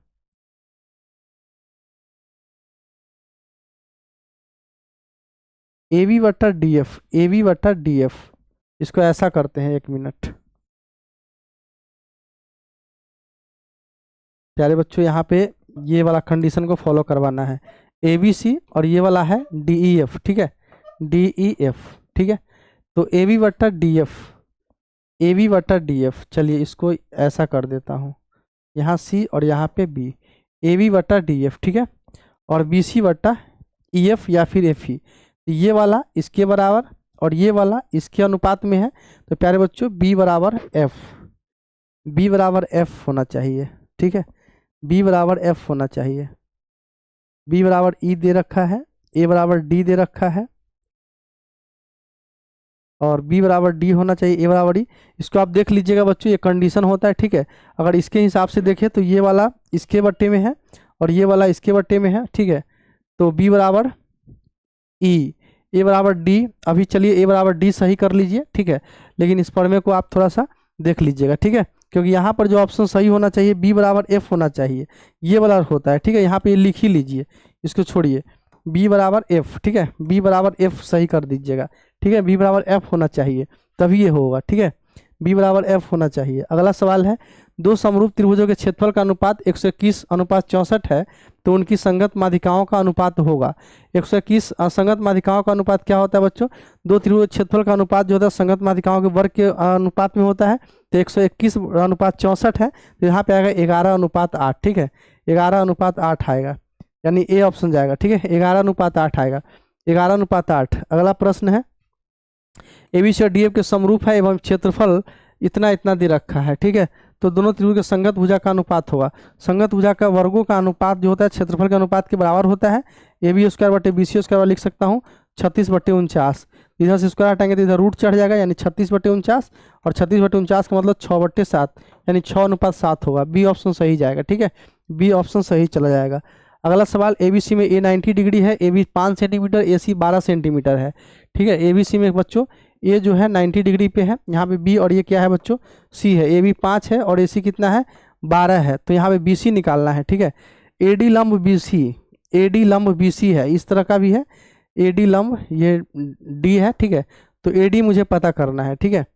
ए बी बटा डी एफ, ए बी बटा डी एफ, इसको ऐसा करते हैं, 1 मिनट प्यारे बच्चों, यहाँ पे ये वाला कंडीशन को फॉलो करवाना है, ए बी सी और ये वाला है डी ई एफ, ठीक है, डी ई एफ, ठीक है। तो ए बी बटा डी एफ, ए बी बटा डी एफ, चलिए इसको ऐसा कर देता हूँ, यहाँ सी और यहाँ पे बी, ए बी बटा डी एफ, ठीक है, और बी सी बटा ई एफ या फिर एफ ई, ये वाला इसके बराबर और ये वाला इसके अनुपात में है, तो प्यारे बच्चों बी बराबर एफ, बी बराबर एफ होना चाहिए, ठीक है, बी बराबर एफ होना चाहिए, बी बराबर ई दे रखा है, ए बराबर डी दे रखा है, और बी बराबर डी होना चाहिए, ए बराबर डी। इसको आप देख लीजिएगा बच्चों, ये कंडीशन होता है, ठीक है। अगर इसके हिसाब से देखें तो ये वाला इसके बट्टे में है और ये वाला इसके बट्टे में है, ठीक है, तो बी बराबर ई, ए बराबर डी, अभी चलिए ए बराबर डी सही कर लीजिए, ठीक है, लेकिन इस प्रमेय को आप थोड़ा सा देख लीजिएगा, ठीक है, क्योंकि यहाँ पर जो ऑप्शन सही होना चाहिए बी बराबर एफ होना चाहिए, ये वाला होता है, ठीक है, यहाँ पे ये लिख ही लीजिए, इसको छोड़िए, बी बराबर एफ, ठीक है, बी बराबर एफ सही कर दीजिएगा, ठीक है, बी बराबर एफ होना चाहिए तभी ये होगा, ठीक है, बी बराबर एफ होना चाहिए। अगला सवाल है, दो समरूप त्रिभुजों के क्षेत्रफल का अनुपात 121 अनुपात 64 है, तो उनकी संगत माध्यिकाओं का अनुपात होगा। 121 संगत माध्यिकाओं का अनुपात क्या होता है बच्चों? दो त्रिभुज क्षेत्रफल का अनुपात जो होता है संगत माध्यिकाओं के वर्ग के अनुपात में होता है, तो 121 अनुपात 64 है, तो यहाँ पे आएगा 11 अनुपात 8, ठीक है, 11 अनुपात 8 आएगा, यानी ए ऑप्शन जाएगा, ठीक है, 11 अनुपात 8 आएगा, 11 अनुपात 8। अगला प्रश्न है, एबीसी और डीएफ के समरूप है एवं क्षेत्रफल इतना इतना दे रखा है, ठीक है, तो दोनों त्रिभुज के संगत भुजा का अनुपात होगा, संगत भुजा का वर्गों का अनुपात जो होता है क्षेत्रफल के अनुपात के बराबर होता है, ए बी स्क्वायर बटे बी सी स्क्वायर लिख सकता हूँ 36 बटे 49, इधर से स्क्वायर हटाएंगे तो इधर रूट चढ़ जाएगा, यानी 36 बटे 49, और 36 बटे 49 का मतलब 6 बटे 7, यानी 6 अनुपात 7 होगा, बी ऑप्शन सही जाएगा, ठीक है, बी ऑप्शन सही चला जाएगा। अगला सवाल, एबीसी में ए 90 डिग्री है, A B 5 centimetre, A C 12 centimetre है, ठीक है, एबीसी में बच्चों ए जो है 90 डिग्री पे है, यहाँ पे बी और ये क्या है बच्चों? सी है, ए बी 5 है और ए सी कितना है? 12 है, तो यहाँ पे बी सी निकालना है, ठीक है। ए डी लंब बी सी, ए डी लंब बी सी है, इस तरह का भी है, ए डी लंब ये डी है, ठीक है, तो ए डी मुझे पता करना है, ठीक है,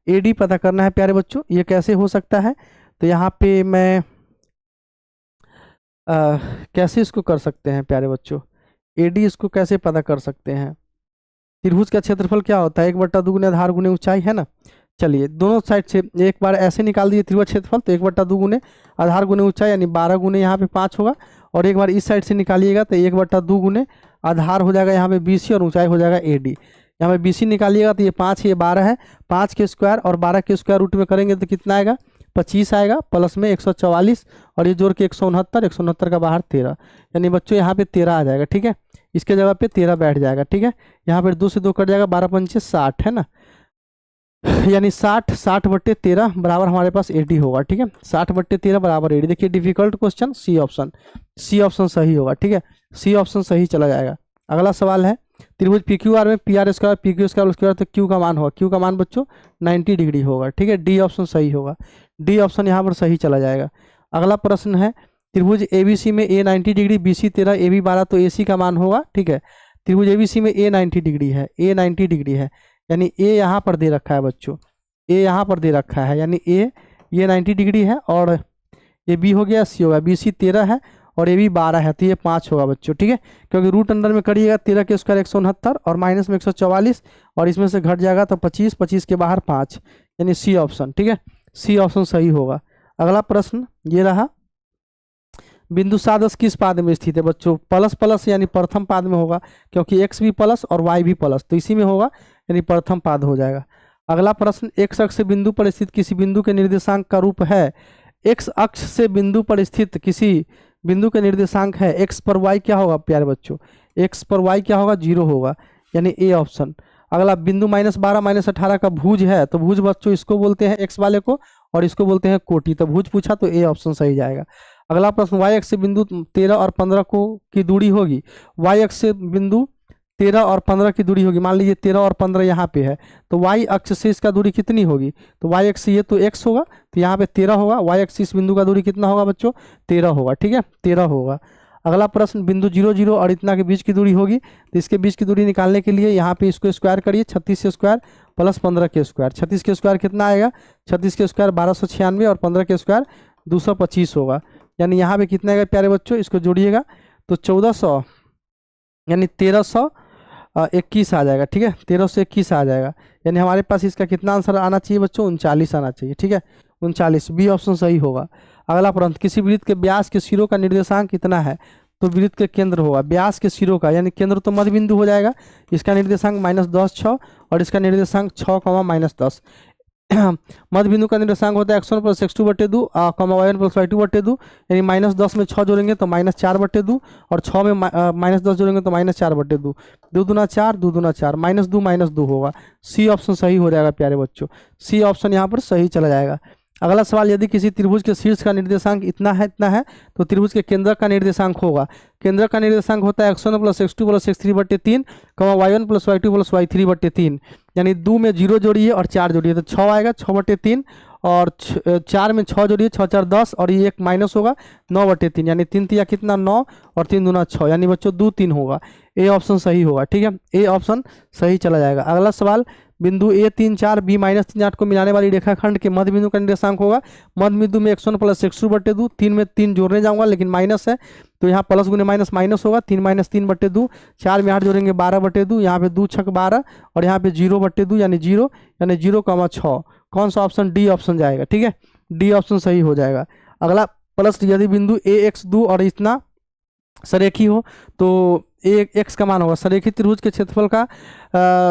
ए डी पता करना है प्यारे बच्चों। ये कैसे हो सकता है? तो यहाँ पे मैं कैसे इसको कर सकते हैं प्यारे बच्चों? ए डी इसको कैसे पता कर सकते हैं? त्रिभुज का क्षेत्रफल क्या होता है? 1/2 गुने आधार गुने ऊंचाई, है ना। चलिए दोनों साइड से एक बार ऐसे निकाल दिए त्रिभुज क्षेत्रफल, तो 1/2 गुने आधार गुने ऊंचाई यानी 12 गुने यहाँ पे 5 होगा, और एक बार इस साइड से निकालिएगा तो 1/2 गुने आधार हो जाएगा यहाँ पे BC और ऊंचाई हो जाएगा AD। यहाँ पे BC निकालिएगा तो ये 5 है, ये 12 है, 5 के स्क्वायर और 12 के स्क्वायर रूट में करेंगे तो कितना आएगा? 25 आएगा, प्लस में 144 और ये जोड़ के 169, 169 का बाहर 13, यानी बच्चों यहाँ पे 13 आ जाएगा, ठीक है, इसके जगह पे 13 बैठ जाएगा, ठीक है। यहाँ पर 2 से 2 कट जाएगा, 12 पंचे 60, है ना, यानी 60/13 बराबर हमारे पास AD होगा, ठीक है, 60/13 बराबर AD। देखिए डिफिकल्ट क्वेश्चन, सी ऑप्शन सही होगा, ठीक है, सी ऑप्शन सही चला जाएगा। अगला सवाल है, त्रिभुज PQR में PR स्क्वायर PQ स्क्वायर तो Q का मान होगा, Q का मान बच्चों 90 डिग्री होगा, ठीक है, डी ऑप्शन सही होगा, डी ऑप्शन यहाँ पर सही चला जाएगा। अगला प्रश्न है, त्रिभुज ABC में A 90 डिग्री, BC 13, AB 12 तो AC का मान होगा, ठीक है, त्रिभुज ABC में A 90 डिग्री है, A 90 डिग्री है, यानी A यहाँ पर दे रखा है बच्चों, A यहाँ पर दे रखा है, यानी A ये 90 डिग्री है और ये B हो गया, C होगा, BC 13 है और AB 12 है, तो ये 5 होगा बच्चों, ठीक है, क्योंकि रूट अंडर में करिएगा 13 के स्क्वायर 169 और माइनस में 144 और इसमें से घट जाएगा तो 25, 25 के बाहर 5, यानी सी ऑप्शन, ठीक है, सी ऑप्शन सही होगा। अगला प्रश्न ये रहा, बिंदु सादस किस पाद में स्थित है बच्चों? प्लस प्लस यानी प्रथम पाद में होगा, क्योंकि x भी प्लस और y भी प्लस, तो इसी में होगा, यानी प्रथम पाद हो जाएगा। अगला प्रश्न, एक अक्ष बिंदु पर स्थित किसी बिंदु के निर्देशांक का रूप है एक्स अक्ष से बिंदु पर स्थित किसी बिंदु का निर्देशांक है, एक्स पर वाई क्या होगा प्यारे बच्चों, एक्स पर वाई क्या होगा 0 होगा, यानी ए ऑप्शन। अगला बिंदु -12 -18 का भुज है, तो भुज बच्चों इसको बोलते हैं एक्स वाले को, और इसको बोलते हैं कोटि, तो भुज पूछा तो ए ऑप्शन सही जाएगा। अगला प्रश्न, वाई अक्ष से बिंदु 13 और 15 को की दूरी होगी, वाई अक्ष से बिंदु 13 और 15 की दूरी होगी, मान लीजिए 13 और 15 यहाँ पे है, तो वाई अक्ष से इसका दूरी कितनी होगी, तो वाई अक्ष से ये तो x होगा, तो यहाँ पे 13 होगा, वाई अक्ष से इस बिंदु का दूरी कितना होगा बच्चों 13 होगा, ठीक है 13 होगा। अगला प्रश्न, बिंदु 0 0 और इतना के बीच की दूरी होगी, तो इसके बीच की दूरी निकालने के लिए यहाँ पे इसको स्क्वायर करिए, 36 के स्क्वायर प्लस 15 के स्क्वायर, 36 के स्क्वायर कितना आएगा, 36 के स्क्वायर 1296 और 15 के स्क्वायर 225 होगा, यानी यहाँ पे कितना आएगा प्यारे बच्चों, इसको जोड़िएगा तो 1400 यानी 1321 आ जाएगा, ठीक है 1321 आ जाएगा, यानी हमारे पास इसका कितना आंसर आना चाहिए बच्चों 39 आना चाहिए, ठीक है 39, बी ऑप्शन सही होगा। अगला प्रश्न, किसी वृत्त के व्यास के सिरों का निर्देशांक कितना है, तो वृत्त के केंद्र होगा, व्यास के सिरों का यानी केंद्र तो मध्य बिंदु हो जाएगा, इसका निर्देशांक -10 6 और इसका निर्देशांक 6, -10 मध्य बिंदु का निर्देशांक होता है x1 + x2 बटे 2 y1 + y2 बटे 2, यानी -10 में 6 जोड़ेंगे तो -4 बटे 2 और 6 में -10 जोड़ेंगे तो -4 बटे 2, 2 दूना 4 2 दूना 4 -2 -2 होगा, सी ऑप्शन सही हो जाएगा प्यारे बच्चों, सी ऑप्शन यहाँ पर सही चला जाएगा। अगला सवाल, यदि किसी त्रिभुज के शीर्ष का निर्देशांक इतना है तो त्रिभुज के केंद्र का निर्देशांक होगा, केंद्र का निर्देशांक होता है x1 + x2 + x3 बटे 3 y1 + y2 + y3 बटे 3, यानी 2 में 0 जोड़िए और 4 जोड़िए तो 6 आएगा, 6 बटे 3 और 4 में 6 जोड़िए 6 4 10 और ये एक माइनस होगा 9 बटे 3, यानी 3 तिया कितना 9 और 3 दूना 6, यानी बच्चों 2 3 होगा, ए ऑप्शन सही होगा, ठीक है ए ऑप्शन सही चला जाएगा। अगला सवाल, बिंदु A 3 4 B -3 8 को मिलाने वाली रेखाखंड के मध्य बिंदु का निर्देशांक होगा, मध्य बिंदु में x1 + x2 बटे 2, 3 में 3 जोड़ने जाऊंगा लेकिन माइनस है तो यहाँ प्लस गुने माइनस माइनस होगा, 3 - 3 बटे 2, 4 में 8 जोड़ेंगे 12 बटे 2, यहाँ पे 2 6 12 और यहाँ पे 0 बटे 2 यानी 0 6, कौन सा ऑप्शन, डी ऑप्शन जाएगा, ठीक है डी ऑप्शन सही हो जाएगा। अगला प्लस, यदि बिंदु A x 2 और इतना सरेखी हो तो x का मान होगा, सरेखी त्रिभुज के क्षेत्रफल का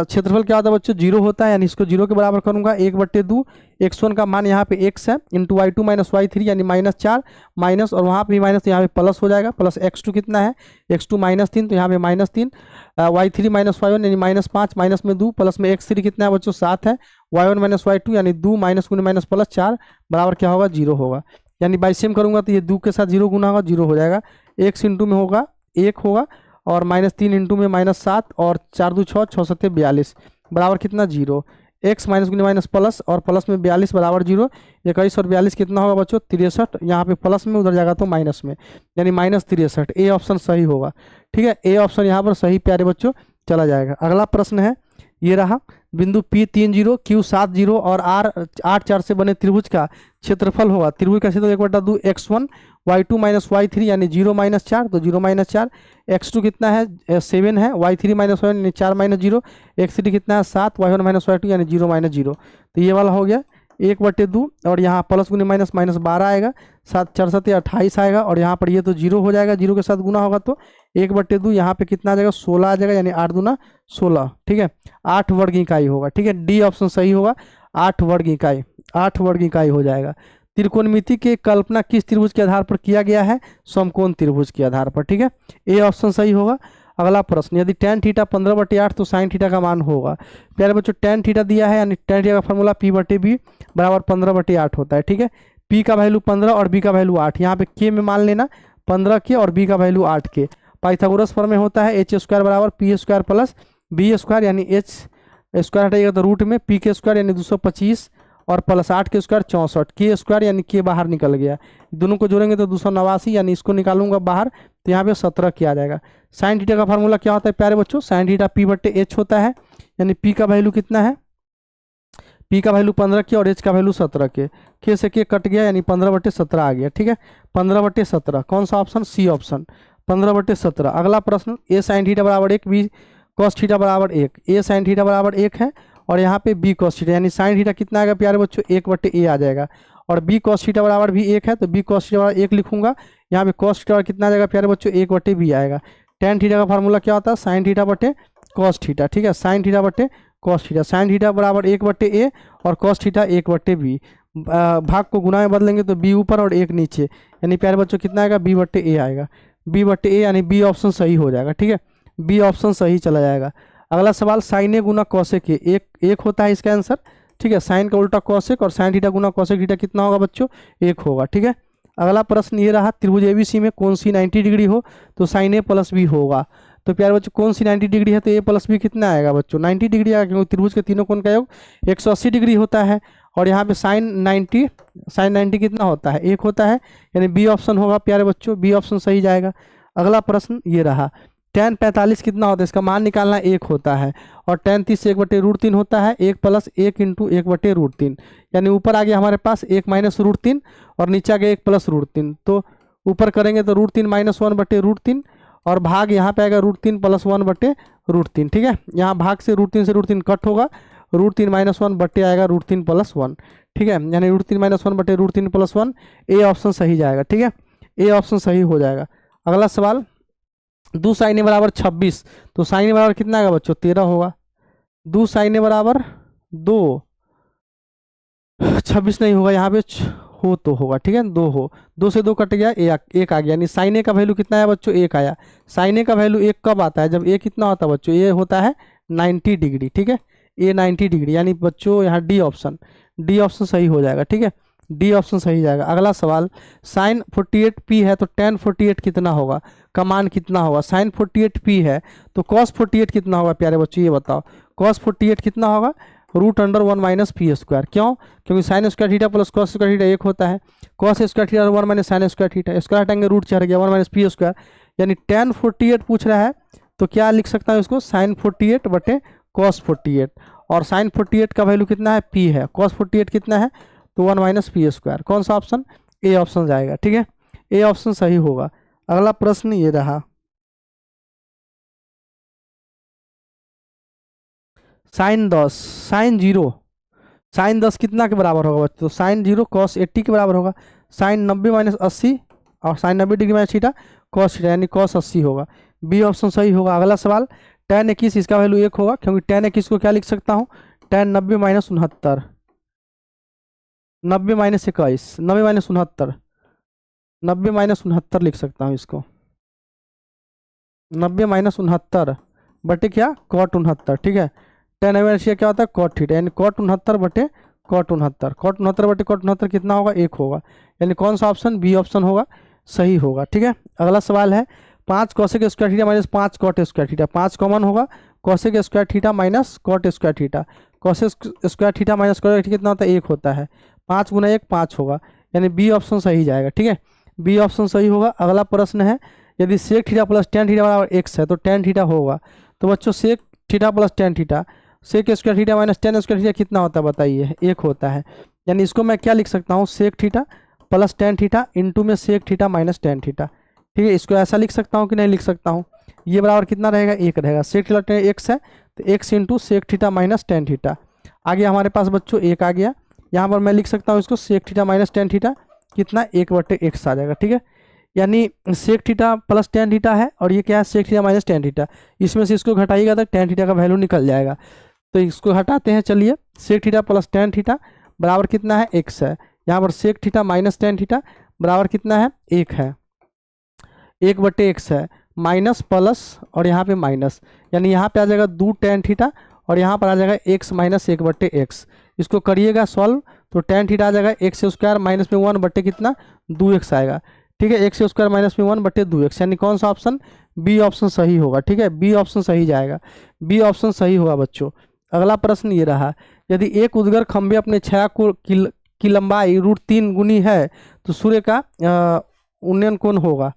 क्षेत्रफल क्या होता है बच्चों 0 होता है, यानी इसको 0 के बराबर करूंगा, 1/2 x1 का मान यहाँ पे x है इंटू y2 - y3 यानी -4 माइनस और वहाँ पे भी माइनस, यहाँ पे प्लस हो जाएगा, प्लस x2 कितना है x2 -3 तो यहाँ पे -3 y3 - y1 यानी -5 माइनस में 2 प्लस में x3 कितना है बच्चों 7 है, y1 - y2 यानी 2 माइनस गुने माइनस प्लस 4 बराबर क्या होगा 0 होगा, यानी बाइसेम करूंगा तो ये 2 के साथ 0 गुना होगा 0 हो जाएगा, x इंटू में होगा 1 होगा और -3 इंटू में -7 और 4 2 6 6 7 42 बराबर कितना 0, x माइनस गुने माइनस प्लस और प्लस में 42 बराबर 0, 21 और 42 कितना होगा बच्चों 63, यहाँ पे प्लस में उधर जाएगा तो माइनस में यानी -63, ए ऑप्शन सही होगा, ठीक है ए ऑप्शन यहाँ पर सही प्यारे बच्चों चला जाएगा। अगला प्रश्न है ये रहा, बिंदु P 3 0 Q 7 0 और R 8 4 से बने त्रिभुज का क्षेत्रफल होगा, त्रिभुज का क्षेत्रफल 1/2 x1 y2 - y3 यानी 0 - 4 तो 0 - 4, x2 कितना है 7 है, y3 - y1 यानी 4 - 0, x3 कितना है 7, y1 - y2 यानी 0 - 0, तो ये वाला हो गया 1/2 और यहाँ प्लस गुने माइनस -12 आएगा, 7 4 7 28 आएगा और यहाँ पर ये तो 0 हो जाएगा, 0 के साथ गुना होगा तो 1/2 यहाँ पे कितना आ जाएगा 16 आ जाएगा, यानी 8 दूना 16, ठीक है 8 वर्ग इकाई होगा, ठीक है डी ऑप्शन सही होगा, 8 वर्ग इकाई 8 वर्ग इकाई हो जाएगा। त्रिकोणमिति की कल्पना किस त्रिभुज के आधार पर किया गया है, समकोण त्रिभुज के आधार पर, ठीक है ए ऑप्शन सही होगा। अगला प्रश्न, यदि tan थीटा 15/8 तो sin थीटा का मान होगा, प्यारे बच्चों tan थीटा दिया है यानी tan थीटा का फॉर्मूला P/B बराबर 15/8 होता है, ठीक है P का वैल्यू 15 और B का वैल्यू 8, यहाँ पे K में मान लेना 15 के और B का वैल्यू 8 के, पाइथागोरस प्रमेय होता है h² बराबर p² प्लस b² यानी h² हटाइएगा तो रूट में p² यानी 225 और प्लस 8 के स्क्वायर 64, k² यानी k बाहर निकल गया, दोनों को जोड़ेंगे तो 289 यानी इसको निकालूंगा बाहर तो यहाँ पे 17 किया जाएगा। साइन थीटा का फार्मूला क्या होता है प्यारे बच्चों, साइन थीटा P/H होता है, यानी P का वैल्यू कितना है, P का वैल्यू 15 के और H का वैल्यू 17 के, K से K कट गया यानी 15/17 आ गया, ठीक है 15/17, कौन सा ऑप्शन सी ऑप्शन 15/17। अगला प्रश्न, a साइन थीटा बराबर 1 b कॉस थीटा बराबर 1, a साइन थीटा बराबर 1 है और यहाँ पे b कॉस थीटा यानी साइन थीटा कितना आएगा प्यारे बच्चों 1/a आ जाएगा और b कॉस थीटा बराबर भी 1 है तो b कॉस थीटा बराबर 1 लिखूंगा, यहाँ पे कॉस थीटा कितना आ जाएगा प्यारे बच्चों 1/b आएगा। tan थीटा का फार्मूला क्या होता है साइन थीटा बटे कॉस थीटा, ठीक है साइन थीटा बटे कॉस थीटा, साइन थीटा बराबर 1/a और कॉस थीटा 1/b। भाग को गुना में बदलेंगे तो b ऊपर और 1 नीचे, यानी प्यारे बच्चों कितना आएगा, b/a आएगा। b/a यानी बी ऑप्शन सही हो जाएगा, ठीक है, बी ऑप्शन सही चला जाएगा। अगला सवाल, साइन ए गुना कॉसेक ए, एक होता है इसका आंसर, ठीक है। साइन का उल्टा कॉसेक और साइन थीटा गुना कॉसेक थीटा कितना होगा बच्चों, 1 होगा, ठीक है। अगला प्रश्न ये रहा, त्रिभुज एबीसी में कौन सी 90 डिग्री हो तो साइन ए प्लस बी होगा। तो प्यारे बच्चों कौन सी 90 डिग्री है, तो ए प्लस बी कितना आएगा बच्चों, 90 डिग्री आएगा, क्योंकि त्रिभुज के तीनों कोण का योग 180 डिग्री होता है। और यहाँ पे साइन 90 कितना होता है, 1 होता है, यानी बी ऑप्शन होगा प्यारे बच्चों, बी ऑप्शन सही जाएगा। अगला प्रश्न ये रहा, tan 45 कितना होता है, इसका मान निकालना 1 होता है, और tan 30 से 1/√3 होता है, 1 + 1 × 1/√3, यानी ऊपर आ गया हमारे पास 1 - √3 और नीचे आ गया 1 + √3। तो ऊपर करेंगे तो √3 - 1/√3 और भाग यहाँ पे आएगा √3 + 1/√3, ठीक है। यहाँ भाग से √3 से √3 कट होगा, √3 - 1 बट्टे आएगा √3 + 1, ठीक है, यानी √3 - 1/√3 + 1, ए ऑप्शन सही जाएगा, ठीक है, ए ऑप्शन सही हो जाएगा। अगला सवाल, 2 sin a बराबर 26, तो sin a बराबर कितना आएगा बच्चों, 13 होगा। 2 sin a बराबर 2, 26 नहीं होगा, यहाँ पे हो तो होगा, ठीक है, 2 हो, 2 से 2 कट गया, 1 आ गया, यानी sin a का वैल्यू कितना है बच्चों, 1 आया। sin a का वैल्यू 1 कब आता है, जब a कितना होता है बच्चों, ये होता है 90 डिग्री, ठीक है, a 90 डिग्री, यानी बच्चों यहाँ डी ऑप्शन सही हो जाएगा, ठीक है, डी ऑप्शन सही जाएगा। अगला सवाल, साइन 48p है तो tan 48 कितना होगा, का मान कितना होगा। साइन 48p है तो cos 48 कितना होगा प्यारे बच्चों, ये बताओ, cos 48 कितना होगा, √1 - p²। क्यों, क्योंकि sine square theta plus cos square theta 1 होता है, cos square theta 1 - sine square theta, square हटाएंगे रूट चढ़ गया 1 - p², यानी tan 48 पूछ रहा है, तो क्या लिख सकता हूँ इसको, साइन 48/cos 48, और साइन 48 का वैल्यू कितना है, p है, cos 48 कितना है, तो 1 - p²। कौन सा ऑप्शन, ए ऑप्शन जाएगा, ठीक है, ए ऑप्शन सही होगा। अगला प्रश्न ये रहा, साइन 10 साइन 10 कितना के बराबर होगा बच्चों, तो साइन 0 cos 80 के बराबर होगा। साइन 90 - 80 और sine 90 degree minus theta cos theta, यानी cos 80 होगा, बी ऑप्शन सही होगा। अगला सवाल, tan 21 इसका वैल्यू 1 होगा, क्योंकि tan 21 को क्या लिख सकता हूँ, tan 90 - 69, 90 - 21, 90 - 69, 90 - 69 लिख सकता हूँ इसको, 90 - 69 बटे क्या, cot 69, ठीक है। tan अवेशिया क्या होता है, cot थीटा, यानी cot 69 बटे cot 69, cot 69 बटे cot 69 कितना होगा, 1 होगा, यानी कौन सा ऑप्शन, बी ऑप्शन होगा, सही होगा, ठीक है। अगला सवाल है, 5 cosec square theta minus 5 cot square theta, 5 common होगा, cosec square theta minus cot square theta, cosec square theta minus cot theta कितना होता है, 1 होता है, 5 × 1 5 होगा, यानी बी ऑप्शन सही जाएगा, ठीक है, बी ऑप्शन सही होगा। अगला प्रश्न है, यदि sec theta plus tan theta बराबर x है तो tan थीटा होगा, तो बच्चों sec theta plus tan theta, sec square theta minus tan square theta कितना होता है बताइए, 1 होता है, यानी इसको मैं क्या लिख सकता हूँ, sec theta plus tan theta into में sec theta minus tan theta, ठीक है। इसको ऐसा लिख सकता हूँ कि नहीं लिख सकता हूँ, ये बराबर कितना रहेगा, 1 रहेगा, सेक थीटा x है तो x into sec theta minus tan theta, आगे हमारे पास बच्चों 1 आ गया, यहाँ पर मैं लिख सकता हूँ इसको sec theta minus tan theta कितना, 1/x आ जाएगा, ठीक है, यानी sec theta plus tan theta है और ये क्या है, sec theta minus tan theta, इसमें से इसको घटाइएगा तो tan थीटा का वैल्यू निकल जाएगा, तो इसको हटाते हैं, चलिए, sec theta plus tan theta बराबर कितना है, x है, यहाँ पर sec theta minus tan theta बराबर कितना है, 1 है, 1/x है, माइनस प्लस और यहाँ पे माइनस, यानी यहाँ पे आ जाएगा 2 tan थीटा और यहाँ पर आ जाएगा x माइनस 1/x, इसको करिएगा सॉल्व तो tan थीटा आ जाएगा x स्क्वायर माइनस में 1 बट्टे कितना, 2x आएगा, ठीक है, x स्क्वायर माइनस में 1/2x, यानी कौन सा ऑप्शन, बी ऑप्शन सही होगा, ठीक है, बी ऑप्शन सही जाएगा, बी ऑप्शन सही होगा बच्चों। अगला प्रश्न ये रहा, यदि एक उद्गर खंभे अपने छाया को की लंबाई √3 गुनी है तो सूर्य का उन्नयन कोण होगा।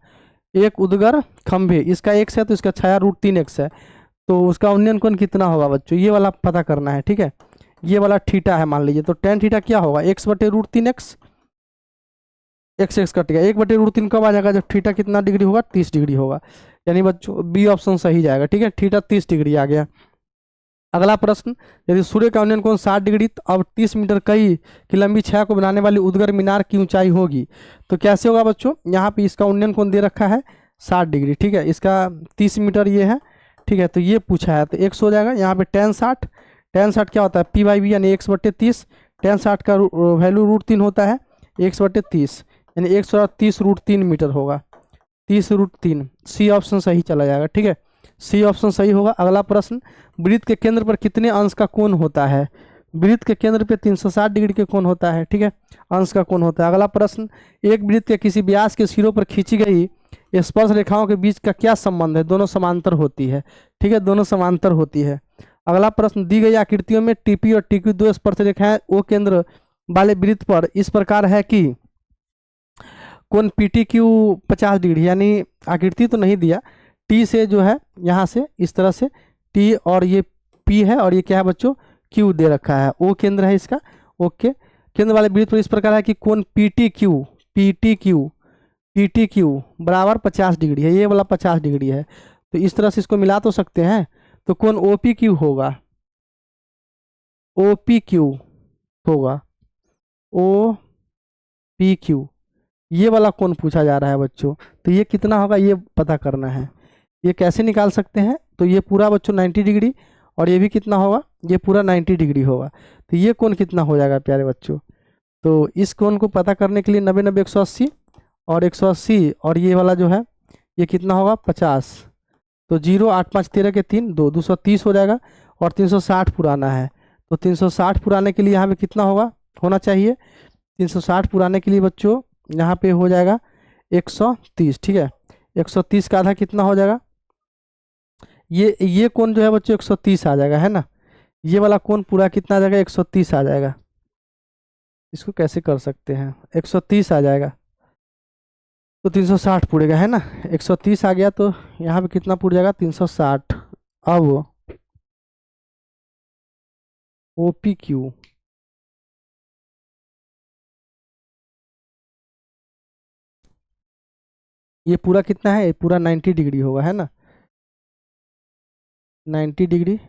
एक उद्गर खंभे, इसका x है तो इसका छाया √3x है, तो उसका उन्नयन कोण कितना होगा बच्चों, ये वाला पता करना है, ठीक है, ये वाला थीटा है मान लीजिए, तो tan थीटा क्या होगा, x/√3x, x कट गया, 1/√3 कब आ जाएगा, जब थीटा कितना डिग्री होगा, 30 डिग्री होगा, यानी बच्चों बी ऑप्शन सही जाएगा, ठीक है, थीटा 30 डिग्री आ गया। अगला प्रश्न, यदि सूर्य का उन्नयन कोण 60 डिग्री तो अब 30 मीटर कई की लंबी छाया को बनाने वाली उद्गर मीनार की ऊंचाई होगी, तो कैसे होगा बच्चों, यहाँ पे इसका उन्नयन कोण दे रखा है 60 डिग्री, ठीक है, इसका 30 मीटर ये है, ठीक है, तो ये पूछा है तो x हो जाएगा, यहाँ पे tan 60 tan 60 क्या होता है P/B यानी 1/30। tan 60 का वैल्यू √3 होता है 1/30 यानी 130 √3 मीटर होगा, 30 √3। सी ऑप्शन सही चला जाएगा, ठीक है, सी ऑप्शन सही होगा। अगला प्रश्न, वृत्त के केंद्र पर कितने अंश का कोण होता है? वृत्त के केंद्र पे 360 डिग्री के कोण होता है, ठीक है, अंश का कोण होता है। अगला प्रश्न, एक वृत्त के किसी व्यास के सिरों पर खींची गई स्पर्श रेखाओं के बीच का क्या संबंध है? दोनों समांतर होती है, ठीक है, दोनों समांतर होती है। अगला प्रश्न, दी गई आकृतियों में टीपी और टीक्यू दो स्पर्श रेखाएं ओ केंद्र वाले वृत्त पर इस प्रकार है कि कोण PTQ 50 डिग्री, यानी आकृति तो नहीं दिया, टी से जो है यहाँ से इस तरह से टी और ये पी है और ये क्या है बच्चों क्यू दे रखा है, ओ केंद्र है इसका, ओके। केंद्र वाले वृत्त पर इस प्रकार है कि कोण PTQ बराबर 50 डिग्री है, ये वाला 50 डिग्री है, तो इस तरह से इसको मिला तो सकते हैं, तो कोण OPQ होगा, OPQ होगा, OPQ ये वाला कोण पूछा जा रहा है बच्चों, तो ये कितना होगा ये पता करना है। ये कैसे निकाल सकते हैं? तो ये पूरा बच्चों 90 डिग्री और ये भी कितना होगा, ये पूरा 90 डिग्री होगा, तो ये कोण कितना हो जाएगा प्यारे बच्चों? तो इस कोण को पता करने के लिए 90 90 180 और 180 और ये वाला जो है ये कितना होगा 50, तो 0 8 5 13 के 3 2 230 हो जाएगा और 360 पुराना है, तो 360 पुराने के लिए यहाँ पे कितना होना चाहिए? 360 पुराने के लिए बच्चों यहाँ पे हो जाएगा 130, ठीक है, 130 का आधा कितना हो जाएगा? ये कोण जो है बच्चों 130 आ जाएगा, है ना, ये वाला कोण पूरा कितना आ जाएगा 130 आ जाएगा। इसको कैसे कर सकते हैं, 130 आ जाएगा तो 360 पुड़ेगा, है ना, 130 आ गया तो यहाँ पे कितना पुड़ जाएगा 360। अब OPQ ये पूरा कितना है, पूरा 90 डिग्री होगा, है ना, 90 डिग्री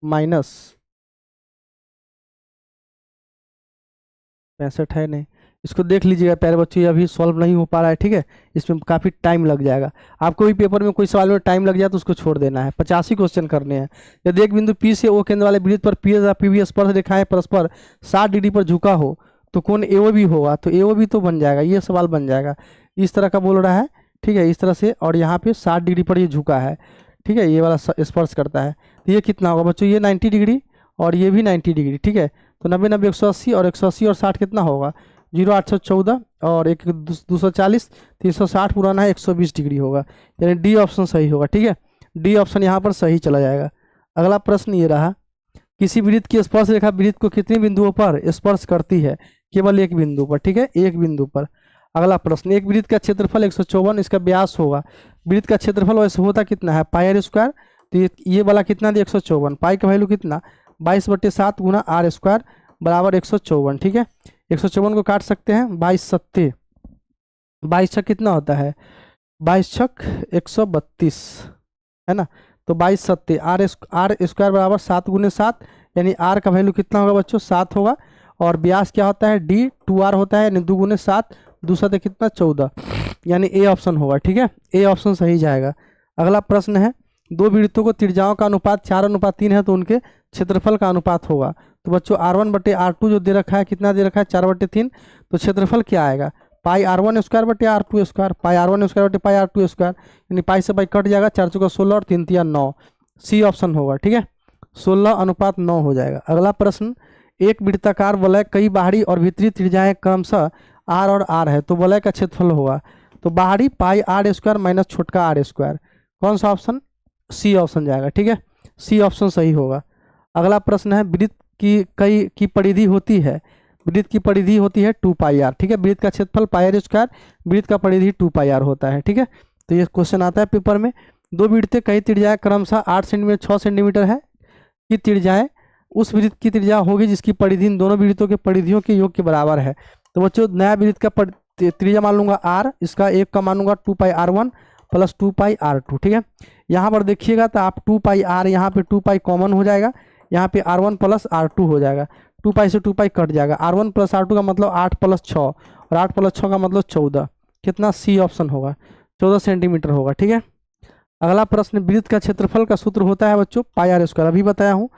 माइनस 65 है नहीं, इसको देख लीजिएगा प्यारे बच्चों, ये अभी सॉल्व नहीं हो पा रहा है, ठीक है, इसमें काफ़ी टाइम लग जाएगा। आपको भी पेपर में कोई सवाल में टाइम लग जाए तो उसको छोड़ देना है, 85 क्वेश्चन करने हैं। यदि एक बिंदु P से O केंद्र वाले वृत्त पर P तथा PB स्पर्श रेखाएं परस्पर 60 डिग्री पर झुका हो तो कोण AOB होगा, तो AOB तो बन जाएगा, ये सवाल बन जाएगा, इस तरह का बोल रहा है, ठीक है, इस तरह से, और यहाँ पे 60 डिग्री पर ये झुका है, ठीक है, ये वाला स्पर्श करता है, तो ये कितना होगा बच्चों, ये 90 डिग्री और ये भी 90 डिग्री, ठीक है, तो 90 90 180 और 180 और 60 कितना होगा 0 814 और 1 240, 360 पुराना है 120 डिग्री होगा, यानी डी ऑप्शन सही होगा, ठीक है, डी ऑप्शन यहाँ पर सही चला जाएगा। अगला प्रश्न ये रहा, किसी वृत्त की स्पर्श रेखा वृत्त को कितने बिंदुओं पर स्पर्श करती है? केवल एक बिंदु पर, ठीक है, एक बिंदु पर। अगला प्रश्न, एक वृत्त का क्षेत्रफल 154 इसका व्यास होगा, वृत्त का क्षेत्रफल वैसे होता कितना है πr², तो ये वाला कितना दिया 154, पाई का वैल्यू कितना 22/7 गुना r² बराबर 154, ठीक है, 154 को काट सकते हैं, 22 सत्ते 22 छक कितना होता है 22 छक 132, है ना, तो 22 सत्ते r² बराबर 7 गुने 7, यानी r का वैल्यू कितना होगा बच्चों 7 होगा, और व्यास क्या होता है d 2r होता है, यानी 2 गुने 7 दूसरा कितना 14, यानी ए ऑप्शन होगा, ठीक है, ए ऑप्शन सही जाएगा। अगला प्रश्न है, दो वृत्तों को त्रिज्याओं का अनुपात 4:3 है तो उनके क्षेत्रफल का अनुपात होगा, तो बच्चों r1/r2 जो दे रखा है कितना दे रखा है 4/3, तो क्षेत्रफल क्या आएगा πr1² πr1²/πr2², यानी पाई से पाई कट जाएगा, 4 चौका 16 और 3 तिया 9, सी ऑप्शन होगा, ठीक है, 16:9 हो जाएगा। अगला प्रश्न, एक वृत्ताकार वलय कई बाहरी और भीतरी त्रिज्याएं क्रमशः r और r है तो वलय का क्षेत्रफल होगा, तो बाहरी πr² माइनस छोटका r², कौन सा ऑप्शन, सी ऑप्शन जाएगा, ठीक है, सी ऑप्शन सही होगा। अगला प्रश्न है, वृत्त की परिधि होती है, वृत्त की परिधि होती है 2πr, ठीक है, वृत्त का क्षेत्रफल πr², वृत्त का परिधि 2πr होता है, ठीक है, तो ये क्वेश्चन आता है पेपर में। दो वृत्तें कई त्रिज्याएं क्रमशः 8 सेंटीमीटर 6 सेंटीमीटर है की त्रिज्याएं उस वृत्त की त्रिज्या होगी जिसकी परिधि इन दोनों वृत्तों के परिधियों के योग के बराबर है, तो बच्चों नया वृत्त का त्रिज्या मान लूंगा r, इसका एक का मान लूंगा 2πr1 प्लस 2πr2, ठीक है, यहाँ पर देखिएगा तो आप 2πr यहाँ पे 2π कॉमन हो जाएगा, यहाँ पे r1 प्लस r2 हो जाएगा, 2π से 2π कट जाएगा, r1 प्लस r2 का मतलब 8 प्लस 6 और 8 प्लस 6 का मतलब 14, कितना सी ऑप्शन होगा 14 सेंटीमीटर होगा, ठीक है। अगला प्रश्न, वृत्त का क्षेत्रफल का सूत्र होता है बच्चों πr², अभी बताया हूँ,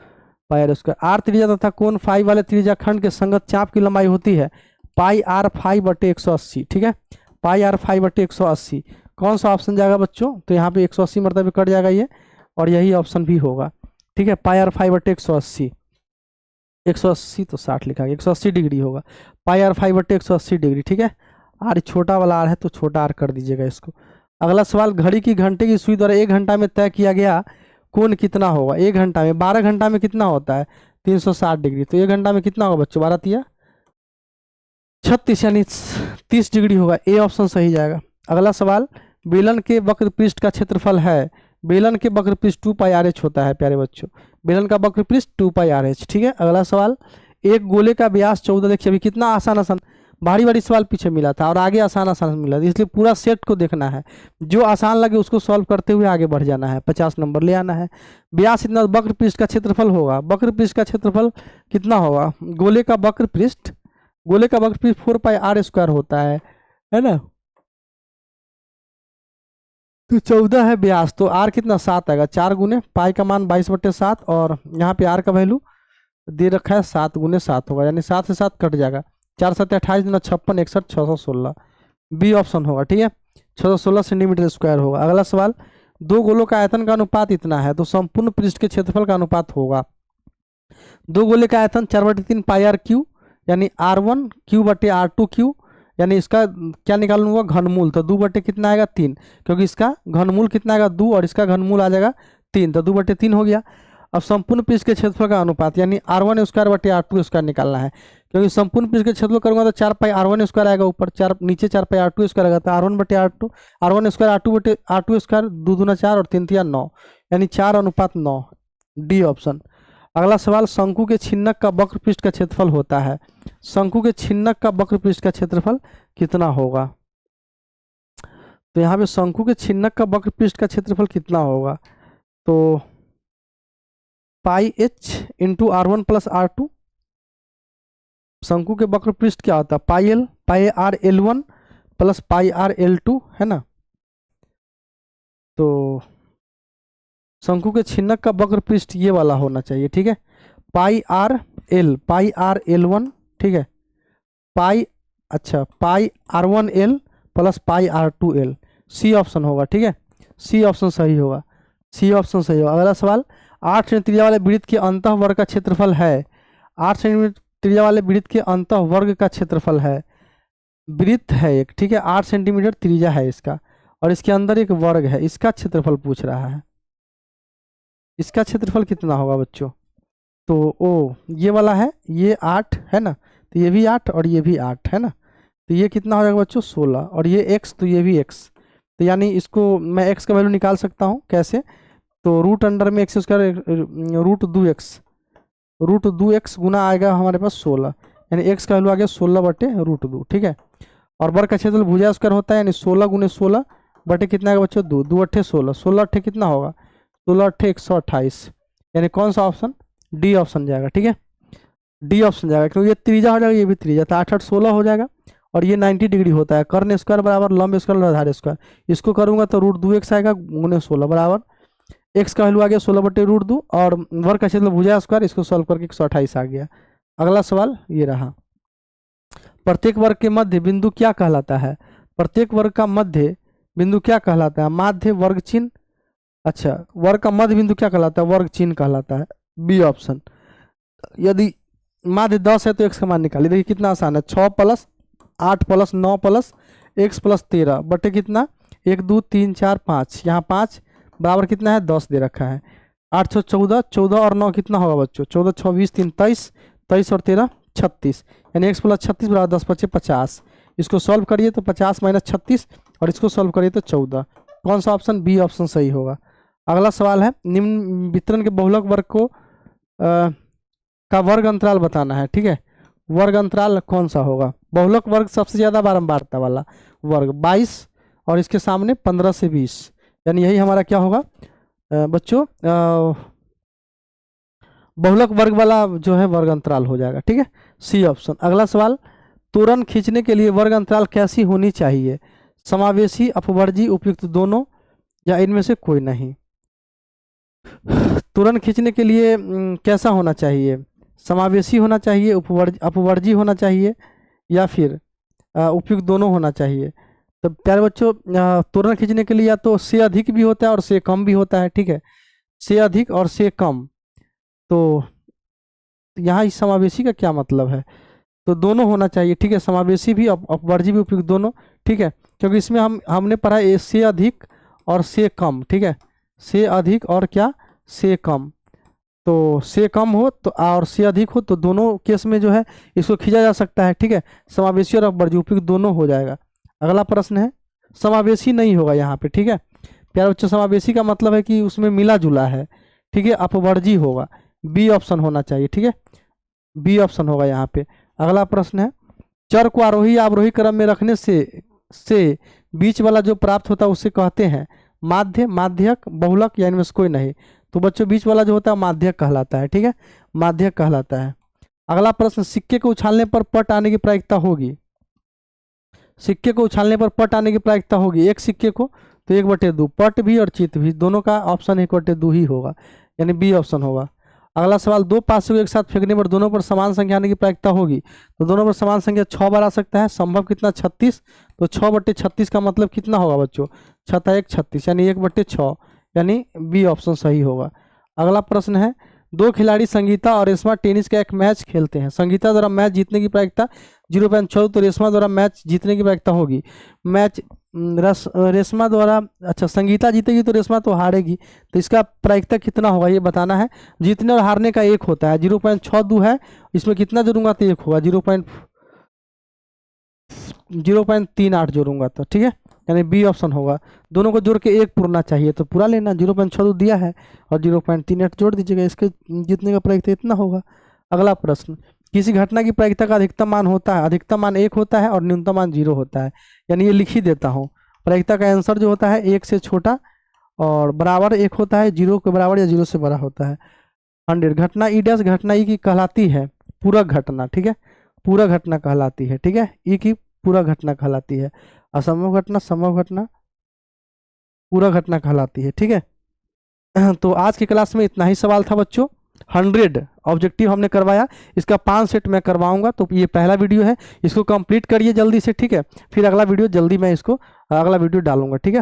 पाई आर स्क्वायर। आर त्रिज्या तथा कोण फाई वाले त्रिज्या खंड के संगत चाप की लंबाई होती है पाई आर फाई बटे 180। ठीक है, पाई आर फाई बटे 180। कौन सा ऑप्शन जाएगा बच्चों? तो यहाँ पे 180 मरतबे कट जाएगा ये, और यही ऑप्शन भी होगा। ठीक है, पाई आर फाई बटे 180। 180 तो 60 लिखा गया, 180 डिग्री होगा। पाई आर फाई बटे 180 डिग्री। ठीक है, आर छोटा वाला आर है तो छोटा आर कर दीजिएगा इसको। अगला सवाल, घड़ी की घंटे की सुई द्वारा 1 घंटा में तय किया गया कोण कितना होगा? 1 घंटा में, 12 घंटा में कितना होता है? 360 डिग्री। तो 1 घंटा में कितना होगा बच्चों? 12 तिया 36 यानी 30 डिग्री होगा। ए ऑप्शन सही जाएगा। अगला सवाल, बेलन के वक्र पृष्ठ का क्षेत्रफल है, बेलन के वक्र पृष्ठ 2 पाई आर एच होता है प्यारे बच्चों, बेलन का वक्र पृष्ठ 2 पाई आर एच। ठीक है, अगला सवाल, एक गोले का व्यास 14। देखिए अभी कितना आसान आसान भारी भारी सवाल पीछे मिला था और आगे आसान आसान मिला था, इसलिए पूरा सेट को देखना है, जो आसान लगे उसको सॉल्व करते हुए आगे बढ़ जाना है, 50 नंबर ले आना है। व्यास इतना, वक्र पृष्ठ का क्षेत्रफल होगा, वक्र पृष्ठ का क्षेत्रफल कितना होगा? गोले का वक्र पृष्ठ 4 पाई आर स्क्वायर होता है ना, तो 14 है व्यास, तो आर कितना? 7 आएगा। 4 गुने पाई का मान 22/7 और यहाँ पे आर का वैल्यू दे रखा है 7 गुने 7 होगा, यानी 7 से 7 कट जाएगा। 4 7 28 गुना 56 61 616। बी ऑप्शन होगा। ठीक है, 616 सेंटीमीटर स्क्वायर होगा। अगला सवाल, दो गोलों का आयतन का अनुपात इतना है तो संपूर्ण पृष्ठ के क्षेत्रफल का अनुपात होगा। दो गोले का आयतन 4/3 पाई आर क्यू, यानी R1 क्यू बटे R2 क्यू, यानी इसका क्या निकालूंगा? घनमूल। तो 2 बटे कितना आएगा? 3, क्योंकि इसका घनमूल कितना आएगा? 2 और इसका घनमूल आ जाएगा 3, तो 2/3 हो गया। अब संपूर्ण पृष्ठ के क्षेत्रफल का अनुपात यानी R1 स्क्वायर बटे R2 स्क्वायर निकालना है, क्योंकि संपूर्ण पृष्ठ के क्षेत्रफल करूंगा तो 4 पाई R1 स्क्वायर आएगा ऊपर, 4 नीचे 4 पाई R2 स्क्वायर आएगा, तो R1 बटे R2, R1 स्क्वायर R2 बटे R2 स्क्वायर, 2 दूना 4 और 3 तिया 9, यानी 4:9। D option. अगला सवाल, शंकु के छिन्नक का वक्र पृष्ठ का क्षेत्रफल होता है, शंकु के छिन्नक का वक्र पृष्ठ का क्षेत्रफल कितना होगा? तो यहाँ पे शंकु के छिन्नक का वक्र पृष्ठ का क्षेत्रफल कितना होगा? तो पाई H into R1 plus R2। शंकु के वक्र पृष्ठ क्या होता है? Pi L, pi R L1 plus pi R L2 है ना। तो शंकु के छिन्नक का वक्र पृष्ठ ये वाला होना चाहिए। ठीक है, पाई आर L1। ठीक है, पाई R1L plus pi R2L। C option होगा। ठीक है, सी ऑप्शन सही होगा, सी ऑप्शन सही होगा। अगला सवाल, 8 सेंटीमीटर त्रिज्या वाले वृत्त के अंतः वर्ग का क्षेत्रफल है, 8 सेंटीमीटर त्रिज्या वाले वृत्त के अंतः वर्ग का क्षेत्रफल है, वृत्त है एक। ठीक है, 8 सेंटीमीटर त्रिज्या है इसका और इसके अंदर एक वर्ग है, इसका क्षेत्रफल पूछ रहा है, इसका क्षेत्रफल कितना होगा बच्चों? तो ओ ये वाला है, ये 8 है ना, तो ये भी 8 और ये भी 8 है ना, तो ये कितना हो जाएगा बच्चों? 16, और ये x, तो ये भी x, तो यानी इसको मैं x का वैल्यू निकाल सकता हूँ कैसे? तो रूट अंडर में x स्क्वायर रूट 2x गुना आएगा हमारे पास 16, यानी x का वैल्यू आ गया 16/√2। ठीक है, और वर्ग का क्षेत्रफल भुजा स्क्वायर होता है, यानी 16 गुने 16 बटे कितना आएगा बच्चों? 2, 2 8 16, 16 8 कितना होगा? 16 8 128, यानी कौन सा ऑप्शन? डी ऑप्शन जाएगा। ठीक है, डी ऑप्शन जाएगा, क्योंकि ये त्रिज्या हो जाएगा, ये भी त्रिज्या, तो 8 8 16 हो जाएगा, और ये 90 डिग्री होता है। कर्ण स्क्वायर बराबर लंब स्क्वायर आधार स्क्वायर, इसको करूंगा तो रूट 2x आएगा गुने 16 बराबर x का वैल्यू आ गया 16/√2, और वर्ग का क्षेत्रफल भुजा स्क्वायर, इसको सॉल्व करके 128 आ गया। अगला सवाल ये रहा, प्रत्येक वर्ग के मध्य बिंदु क्या कहलाता है? प्रत्येक वर्ग का मध्य बिंदु क्या कहलाता है? माध्य वर्ग चिन्ह। अच्छा, वर्ग का मध्य बिंदु क्या कहलाता है? वर्ग चिन्ह कहलाता है। B option. यदि माध्य 10 है तो x का मान निकालिए। देखिए कितना आसान है, 6 + 8 + 9 + x + 13 बटे कितना? 1 2 3 4 5, यहाँ 5 बराबर कितना है? 10 दे रखा है। 8 6 14, 14 और 9 कितना होगा बच्चों? 14 6 20 3 23, 23 और 13 36, यानी x + 36 बराबर 10 × 5 = 50। इसको सॉल्व करिए तो 50 - 36, और इसको सॉल्व करिए तो 14। कौन सा ऑप्शन? बी ऑप्शन सही होगा। अगला सवाल है, निम्न वितरण के बहुलक वर्ग को का वर्ग अंतराल बताना है। ठीक है, वर्ग अंतराल कौन सा होगा? बहुलक वर्ग सबसे ज्यादा बारंबारता वाला वर्ग 22, और इसके सामने 15 से 20, यानी यही हमारा क्या होगा बच्चों? बहुलक वर्ग वाला जो है वर्ग अंतराल हो जाएगा। ठीक है, सी ऑप्शन। अगला सवाल, त्वरण खींचने के लिए वर्ग अंतराल कैसी होनी चाहिए? समावेशी, अपवर्जी, उपयुक्त दोनों, या इनमें से कोई नहीं? त्वरण खींचने के लिए कैसा होना चाहिए? समावेशी होना चाहिए, अपवर्जी होना चाहिए, या फिर उपयुक्त दोनों होना चाहिए? तो प्यारे बच्चों, त्वरण खींचने के लिए या तो से अधिक भी होता है और से कम भी होता है, ठीक है, से अधिक और से कम। तो यहाँ इस समावेशी का क्या मतलब है? तो दोनों होना चाहिए, ठीक है, समावेशी भी अपवर्जी भी उपयुक्त दोनों, ठीक है, क्योंकि इसमें हमने पढ़ा है से अधिक और से कम, ठीक है, से अधिक और क्या, से कम। तो से कम हो तो और से अधिक हो तो दोनों केस में जो है इसको खींचा जा सकता है, ठीक है, समावेशी और अपवर्जी उपयुक्त दोनों हो जाएगा। अगला प्रश्न है, समावेशी नहीं होगा यहाँ पे, ठीक है प्यारे बच्चों, समावेशी का मतलब है कि उसमें मिला जुला है, ठीक है, अपवर्जी होगा, बी ऑप्शन होना चाहिए, ठीक है, बी ऑप्शन होगा यहाँ पे। अगला प्रश्न है, चर को आरोही या अवरोही क्रम में रखने से बीच वाला जो प्राप्त होता है उसे कहते हैं माध्य, माध्यक, बहुलक, या इनमें से कोई नहीं। तो बच्चों बीच वाला जो होता है माध्यक कहलाता है, ठीक है, माध्यक कहलाता है। अगला प्रश्न, सिक्के को उछालने पर पट आने की प्रायिकता होगी? सिक्के को उछालने पर पट आने की प्रायिकता होगी एक सिक्के को तो 1/2, पट भी और चित भी, दोनों का ऑप्शन 1/2 ही होगा, यानी बी ऑप्शन होगा। अगला सवाल, दो पासे को एक साथ फेंकने पर दोनों पर समान संख्या आने की प्रायिकता होगी? तो दोनों पर समान संख्या 6 बार आ सकता है, संभव कितना, 36। तो 6/36 का मतलब कितना होगा बच्चों, 6×1 36, यानी 1/6, यानी बी ऑप्शन सही होगा। अगला प्रश्न है, दो खिलाड़ी संगीता और रेशमा टेनिस का एक मैच खेलते हैं, संगीता द्वारा मैच जीतने की प्रायिकता 0.14, तो रेशमा द्वारा मैच जीतने की प्रायिकता होगी, मैच रेशमा द्वारा, अच्छा संगीता जीतेगी तो रेशमा तो हारेगी, तो इसका प्रायिकता कितना होगा ये बताना है। जीतने और हारने का एक होता है, 0.62 है, इसमें कितना जोड़ूंगा तो एक होगा, 0.38 जोड़ूंगा तो, ठीक है, यानी बी ऑप्शन होगा। दोनों को जोड़ के एक पूरना चाहिए तो पूरा लेना, 0.62 दिया है और 0.38 जोड़ दीजिएगा, इसके जीतने का प्रायिकता इतना होगा। अगला प्रश्न, किसी घटना की प्रायिकता का अधिकतम मान होता है, अधिकतम मान 1 होता है और न्यूनतम मान 0 होता है, यानी ये लिख ही देता हूँ। प्रायिकता का आंसर जो होता है 1 से छोटा और बराबर 1 होता है, 0 के बराबर या 0 से बड़ा होता है। 100, घटना ई डैश घटना ई की कहलाती है पूरक घटना, ठीक है, पूरक घटना कहलाती है, ठीक है, ई की पूरक घटना कहलाती है, असंभव घटना, संभव घटना, पूरक घटना कहलाती है, ठीक है। तो आज की क्लास में इतना ही सवाल था बच्चों, 100 ऑब्जेक्टिव हमने करवाया, इसका 5 सेट मैं करवाऊंगा, तो ये पहला वीडियो है, इसको कंप्लीट करिए जल्दी से, ठीक है, फिर अगला वीडियो जल्दी मैं इसको अगला वीडियो डालूंगा, ठीक है।